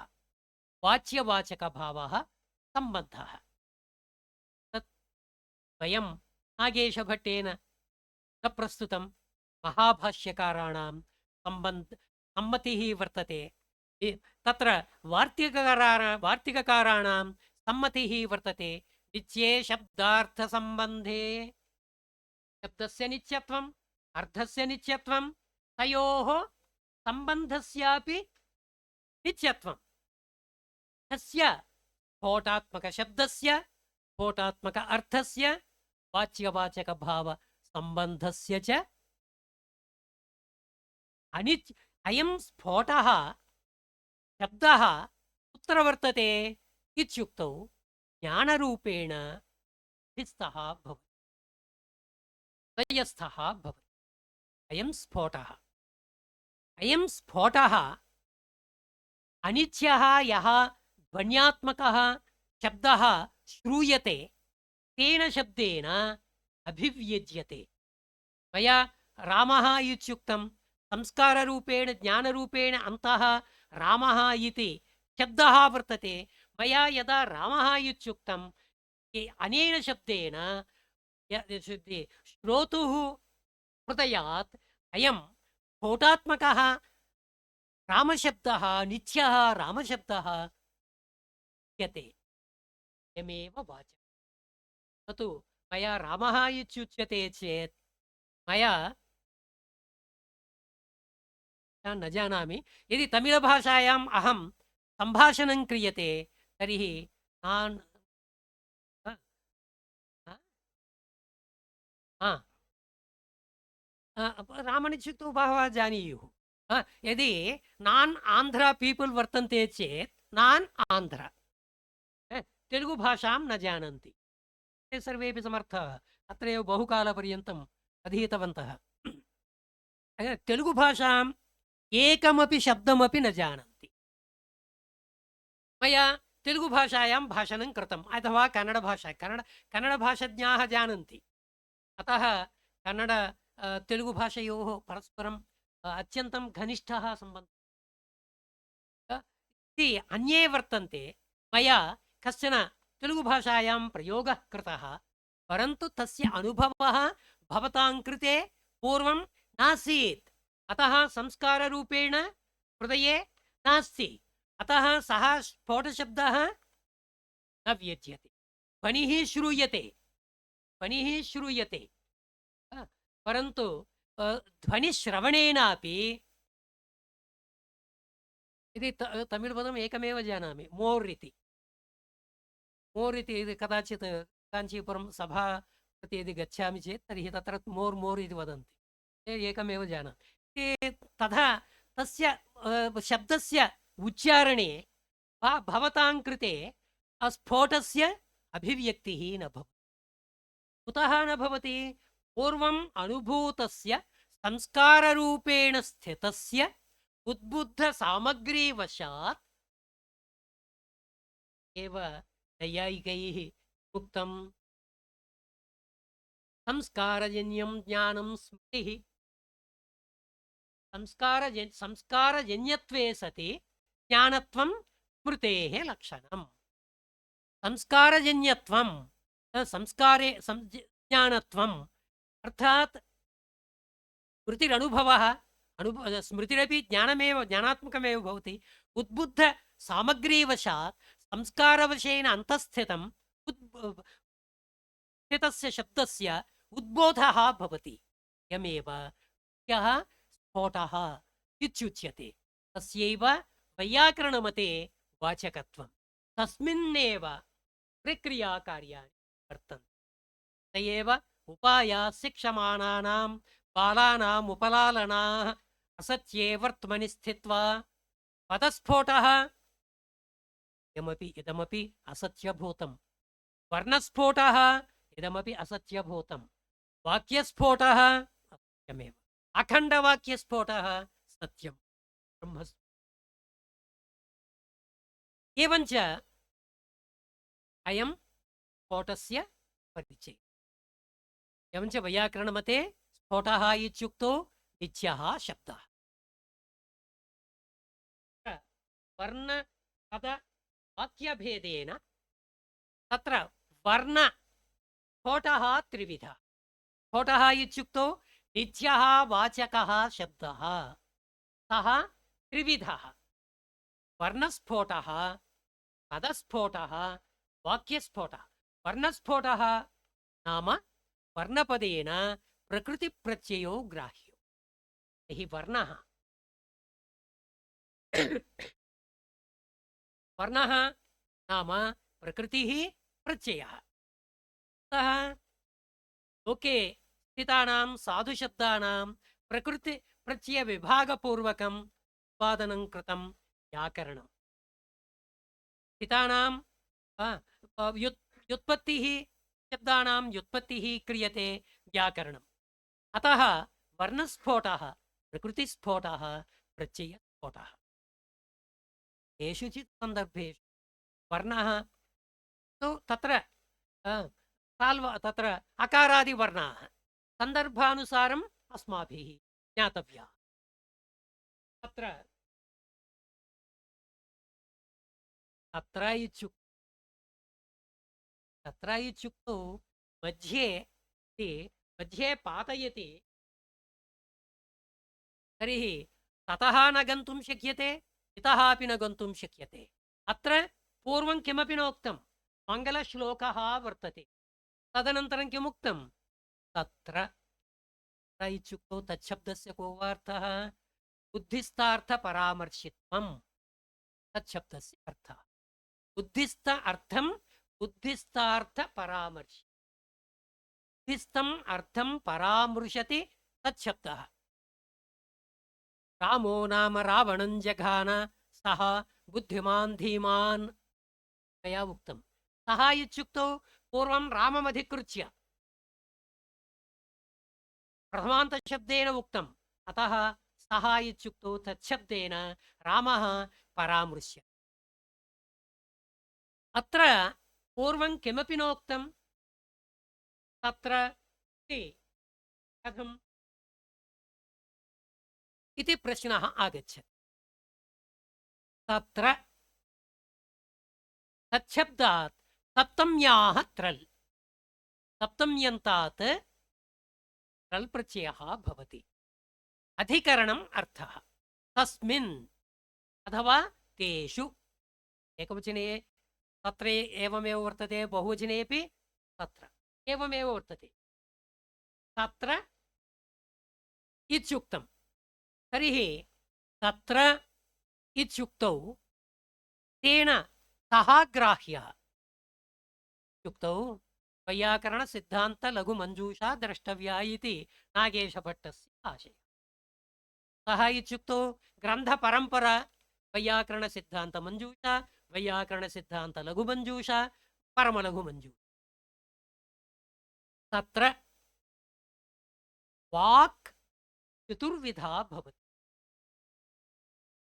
वाच्यवाचकभावः सम्बन्धः। तत् स्वयं नागेशभट्टेन न प्रस्तुतं। महाभाष्यकाराणां सम्मतिः वर्तते। तत्र वार्तिककाराणां सम्मतिः वर्तते। नित्ये शब्दार्थसम्बन्धे शब्दस्य नित्यत्वम्, अर्थस्य नित्यत्वं, तयोः सम्बन्धस्यापि नित्यत्वं। तस्य स्फोटात्मकशब्दस्य, स्फोटात्मक अर्थस्य, वाच्यवाचकभावसम्बन्धस्य च अयं स्फोटः शब्दः कुत्र वर्तते इत्युक्तौ ज्ञानरूपेण हृस्थः भवति, हृदयस्थः भवति। अयं स्फोटः अनित्यः यः ध्वन्यात्मकः शब्दः श्रूयते तेन शब्देन अभिव्यज्यते। मया रामः इत्युक्तं संस्काररूपेण ज्ञानरूपेण अन्तः रामः इति शब्दः वर्तते। मया यदा रामः इत्युक्तं अनेन शब्देन श्रोतुः हृदयात् अयं स्फोटात्मकः रामशब्दः, नित्यः रामशब्दः उच्यते। अयमेव वाचकः। ततु मया रामः इत्युच्यते चेत् मया न जानामि। यदि तमिळभाषायाम् अहं सम्भाषणं क्रियते तर्हि रामन् इत्युक्तौ बहवः जानीयुः। यदि नान् आन्ध्रा पीपल् वर्तन्ते चेत् नान् आन्ध्र तेलुगुभाषां न जानन्ति। ते सर्वेपि समर्थाः, अत्रैव बहुकालपर्यन्तम् अधीतवन्तः। తెలుగు భాషాम् ఏకమపి శబ్దమపి न जानन्ति। मया तेलुगुभाषायां भाषणं कृतम् अथवा कन्नडभाषा कन्नडभाषज्ञाः जानन्ति। अतः कन्नड तेलुगुभाषयोः परस्परं अत्यन्तं घनिष्ठः सम्बन्धः इति अन्ये वर्तन्ते। मया कश्चन तेलुगुभाषायां प्रयोगः कृतः, परन्तु तस्य अनुभवः भवतां कृते पूर्वं नासीत्। अतः संस्काररूपेण हृदये नास्ति। अतः सः स्फोटशब्दः न व्यज्यते। ध्वनिः श्रूयते परन्तु ध्वनिश्रवणेनापि इति तमिळ्पदम् एकमेव जानामि, मोर् इति। कदाचित् काञ्चीपुरं सभा प्रति यदि गच्छामि चेत् तर्हि तत्र मोर् इति वदन्ति, एकमेव जानामि। तथा तस्य शब्दस्य उच्चारणे भवतां कृते स्फोटस्य अभिव्यक्तिः न भवति। कुतः न भवति? पूर्वम् अनुभूतस्य संस्काररूपेण स्थितस्य उद्बुद्धसामग्रीवशात् एव नैयायिकैः उक्तं संस्कारजन्यं ज्ञानं स्मृतिः। संस्कारजन्यत्वे सति ज्ञानत्वं स्मृतेः लक्षणम्। संस्कारजन्यत्वं संस्कारे ज्ञानत्वम् अर्थात् स्मृतिरनुभवः, स्मृतिरपि ज्ञानात्मकमेव भवति। उद्बुद्ध सामग्रीवशात् संस्कारवशेन अन्तःस्थितं स्थितस्य शब्दस्य उद्बोधः भवति। यमेव यः स्फोटः इत्युच्यते। तस्यैव वैयाकरणमते वाचकत्वं। तस्मिन्नेव प्रक्रियाकार्याणि वर्तन्ते। स एव उपाया शिक्षमाणानां बालानाम् उपलालनाः असत्ये वर्त्मनि स्थित्वा पदस्फोटः इदमपि असत्यभूतं, वर्णस्फोटः इदमपि असत्यभूतं, वाक्यस्फोटः सत्यमेव, अखण्डवाक्यस्फोटः सत्यं ब्रह्म। एवञ्च अयं स्फोटस्य परिचयः। एवञ्च वैयाकरणमते स्फोटः इत्युक्तौ मिथ्यः शब्दः। वर्णपदवाक्यभेदेन तत्र वर्णस्फोटः त्रिविधः। स्फोटः इत्युक्तौ मिथ्यः वाचकः शब्दः, सः त्रिविधः: वर्णस्फोटः, पदस्फोटः, वाक्यस्फोटः। वर्णस्फोटः नाम वर्णपदेन प्रकृतिप्रत्ययो ग्राह्यो। हि वर्णः वर्णः नाम प्रकृतिः प्रत्ययः। अतः लोके स्थितानां साधुशब्दानां प्रकृतिप्रत्ययविभागपूर्वकम् उत्पादनं कृतं व्याकरणम्। स्थितानां व्युत्पत्तिः, शब्दानां व्युत्पत्तिः क्रियते व्याकरणम्। अतः वर्णस्फोटः, प्रकृतिस्फोटः, प्रत्ययस्फोटः। केषुचित् सन्दर्भेषु वर्णः तत्र तत्र अकारादिवर्णाः सन्दर्भानुसारम् अस्माभिः ज्ञातव्याः। तत्र इत्युक्तौ मध्ये पातयति तर्हि ततः न गन्तुं शक्यते, इतः अपि न गन्तुं शक्यते। अत्र पूर्वं किमपि न उक्तं, मङ्गलश्लोकः वर्तते। तदनन्तरं किमुक्तं? तत्र इत्युक्तौ तच्छब्दस्य को वार्थः? बुद्धिस्थार्थपरामर्शित्वं तच्छब्दस्य अर्थः। बुद्धिस्थ अर्थं बुद्धिस्थार्थपरामर्शि, बुद्धिस्थम् अर्थं परामृशति तच्छब्दः। रामो नाम रावणं जघान सः बुद्धिमान् धीमान्। मया उक्तं सः इत्युक्तौ पूर्वं राममधिकृत्य प्रथमान्तशब्देन उक्तं अतः सः इत्युक्तौ तच्छब्देन रामः परामृश्य। अत्र पूर्वं किमपि नोक्तं तत्र कथम् इति प्रश्नः आगच्छति। तत्र तच्छब्दात् सप्तम्याः त्रल्, सप्तम्यन्तात् त्रल् प्रत्ययः भवति। अधिकरणम् अर्थः तस्मिन् अथवा तेषु, एकवचने तत्र एवमेव वर्तते, बहुवचनेपि तत्र एवमेव वर्तते। तत्र इत्युक्तं तर्हि तत्र इत्युक्तौ तेन सः ग्राह्यः इत्युक्तौ वैयाकरणसिद्धान्तलघुमञ्जूषा द्रष्टव्या इति नागेशभट्टस्य आशयः। सः इत्युक्तौ ग्रन्थपरम्परा वैयाकरणसिद्धान्तमञ्जूषा, वैयाकरणसिद्धान्तलघुमञ्जूषा, परमलघुमञ्जूषा। तत्र वाक् चतुर्विधा भवति।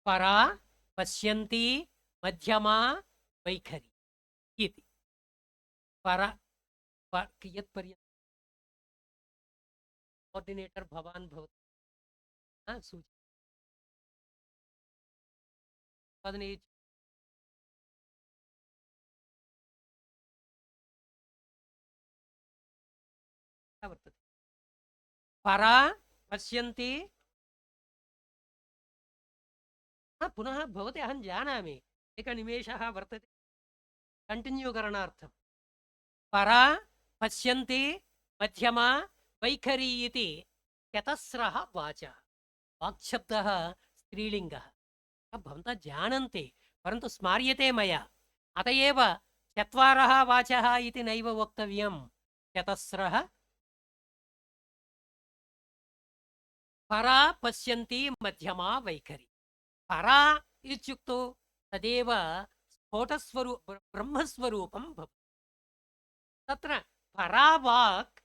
परा, पश्यन्ती, मध्यमा, वैखरी इति। कियत्पर्यन्तं कोर्डिनेटर् भवान् भवति सूचना वर्तते। परा, पश्यन्ति, पुनः भवति, अहं जानामि, एकनिमेषः वर्तते कण्टिन्यू करणार्थं। परा, पश्यन्ति, मध्यमा, वैखरी इति चतस्रः वाचः। वाक्शब्दः स्त्रीलिङ्गः, भवन्तः जानन्ति, परन्तु स्मार्यते मया। अत एव चत्वारः वाचः इति नैव वक्तव्यं, चतस्रः। परा, पश्यन्ति, मध्यमा, वैखरी। परा इत्युक्तौ तदेव ब्रह्मस्वरूपं भवति। तत्र परावाक्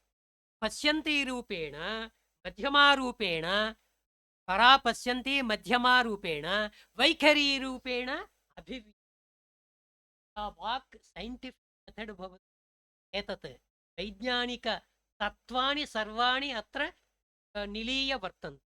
पश्यन्तीरूपेण, मध्यमारूपेण, परा पश्यन्ति मध्यमारूपेण, वैखरीरूपेण वाक् सैन्टिफिक् मेथड् भवति। एतत् वैज्ञानिकतत्त्वानि सर्वाणि अत्र निलीय वर्तन्ते।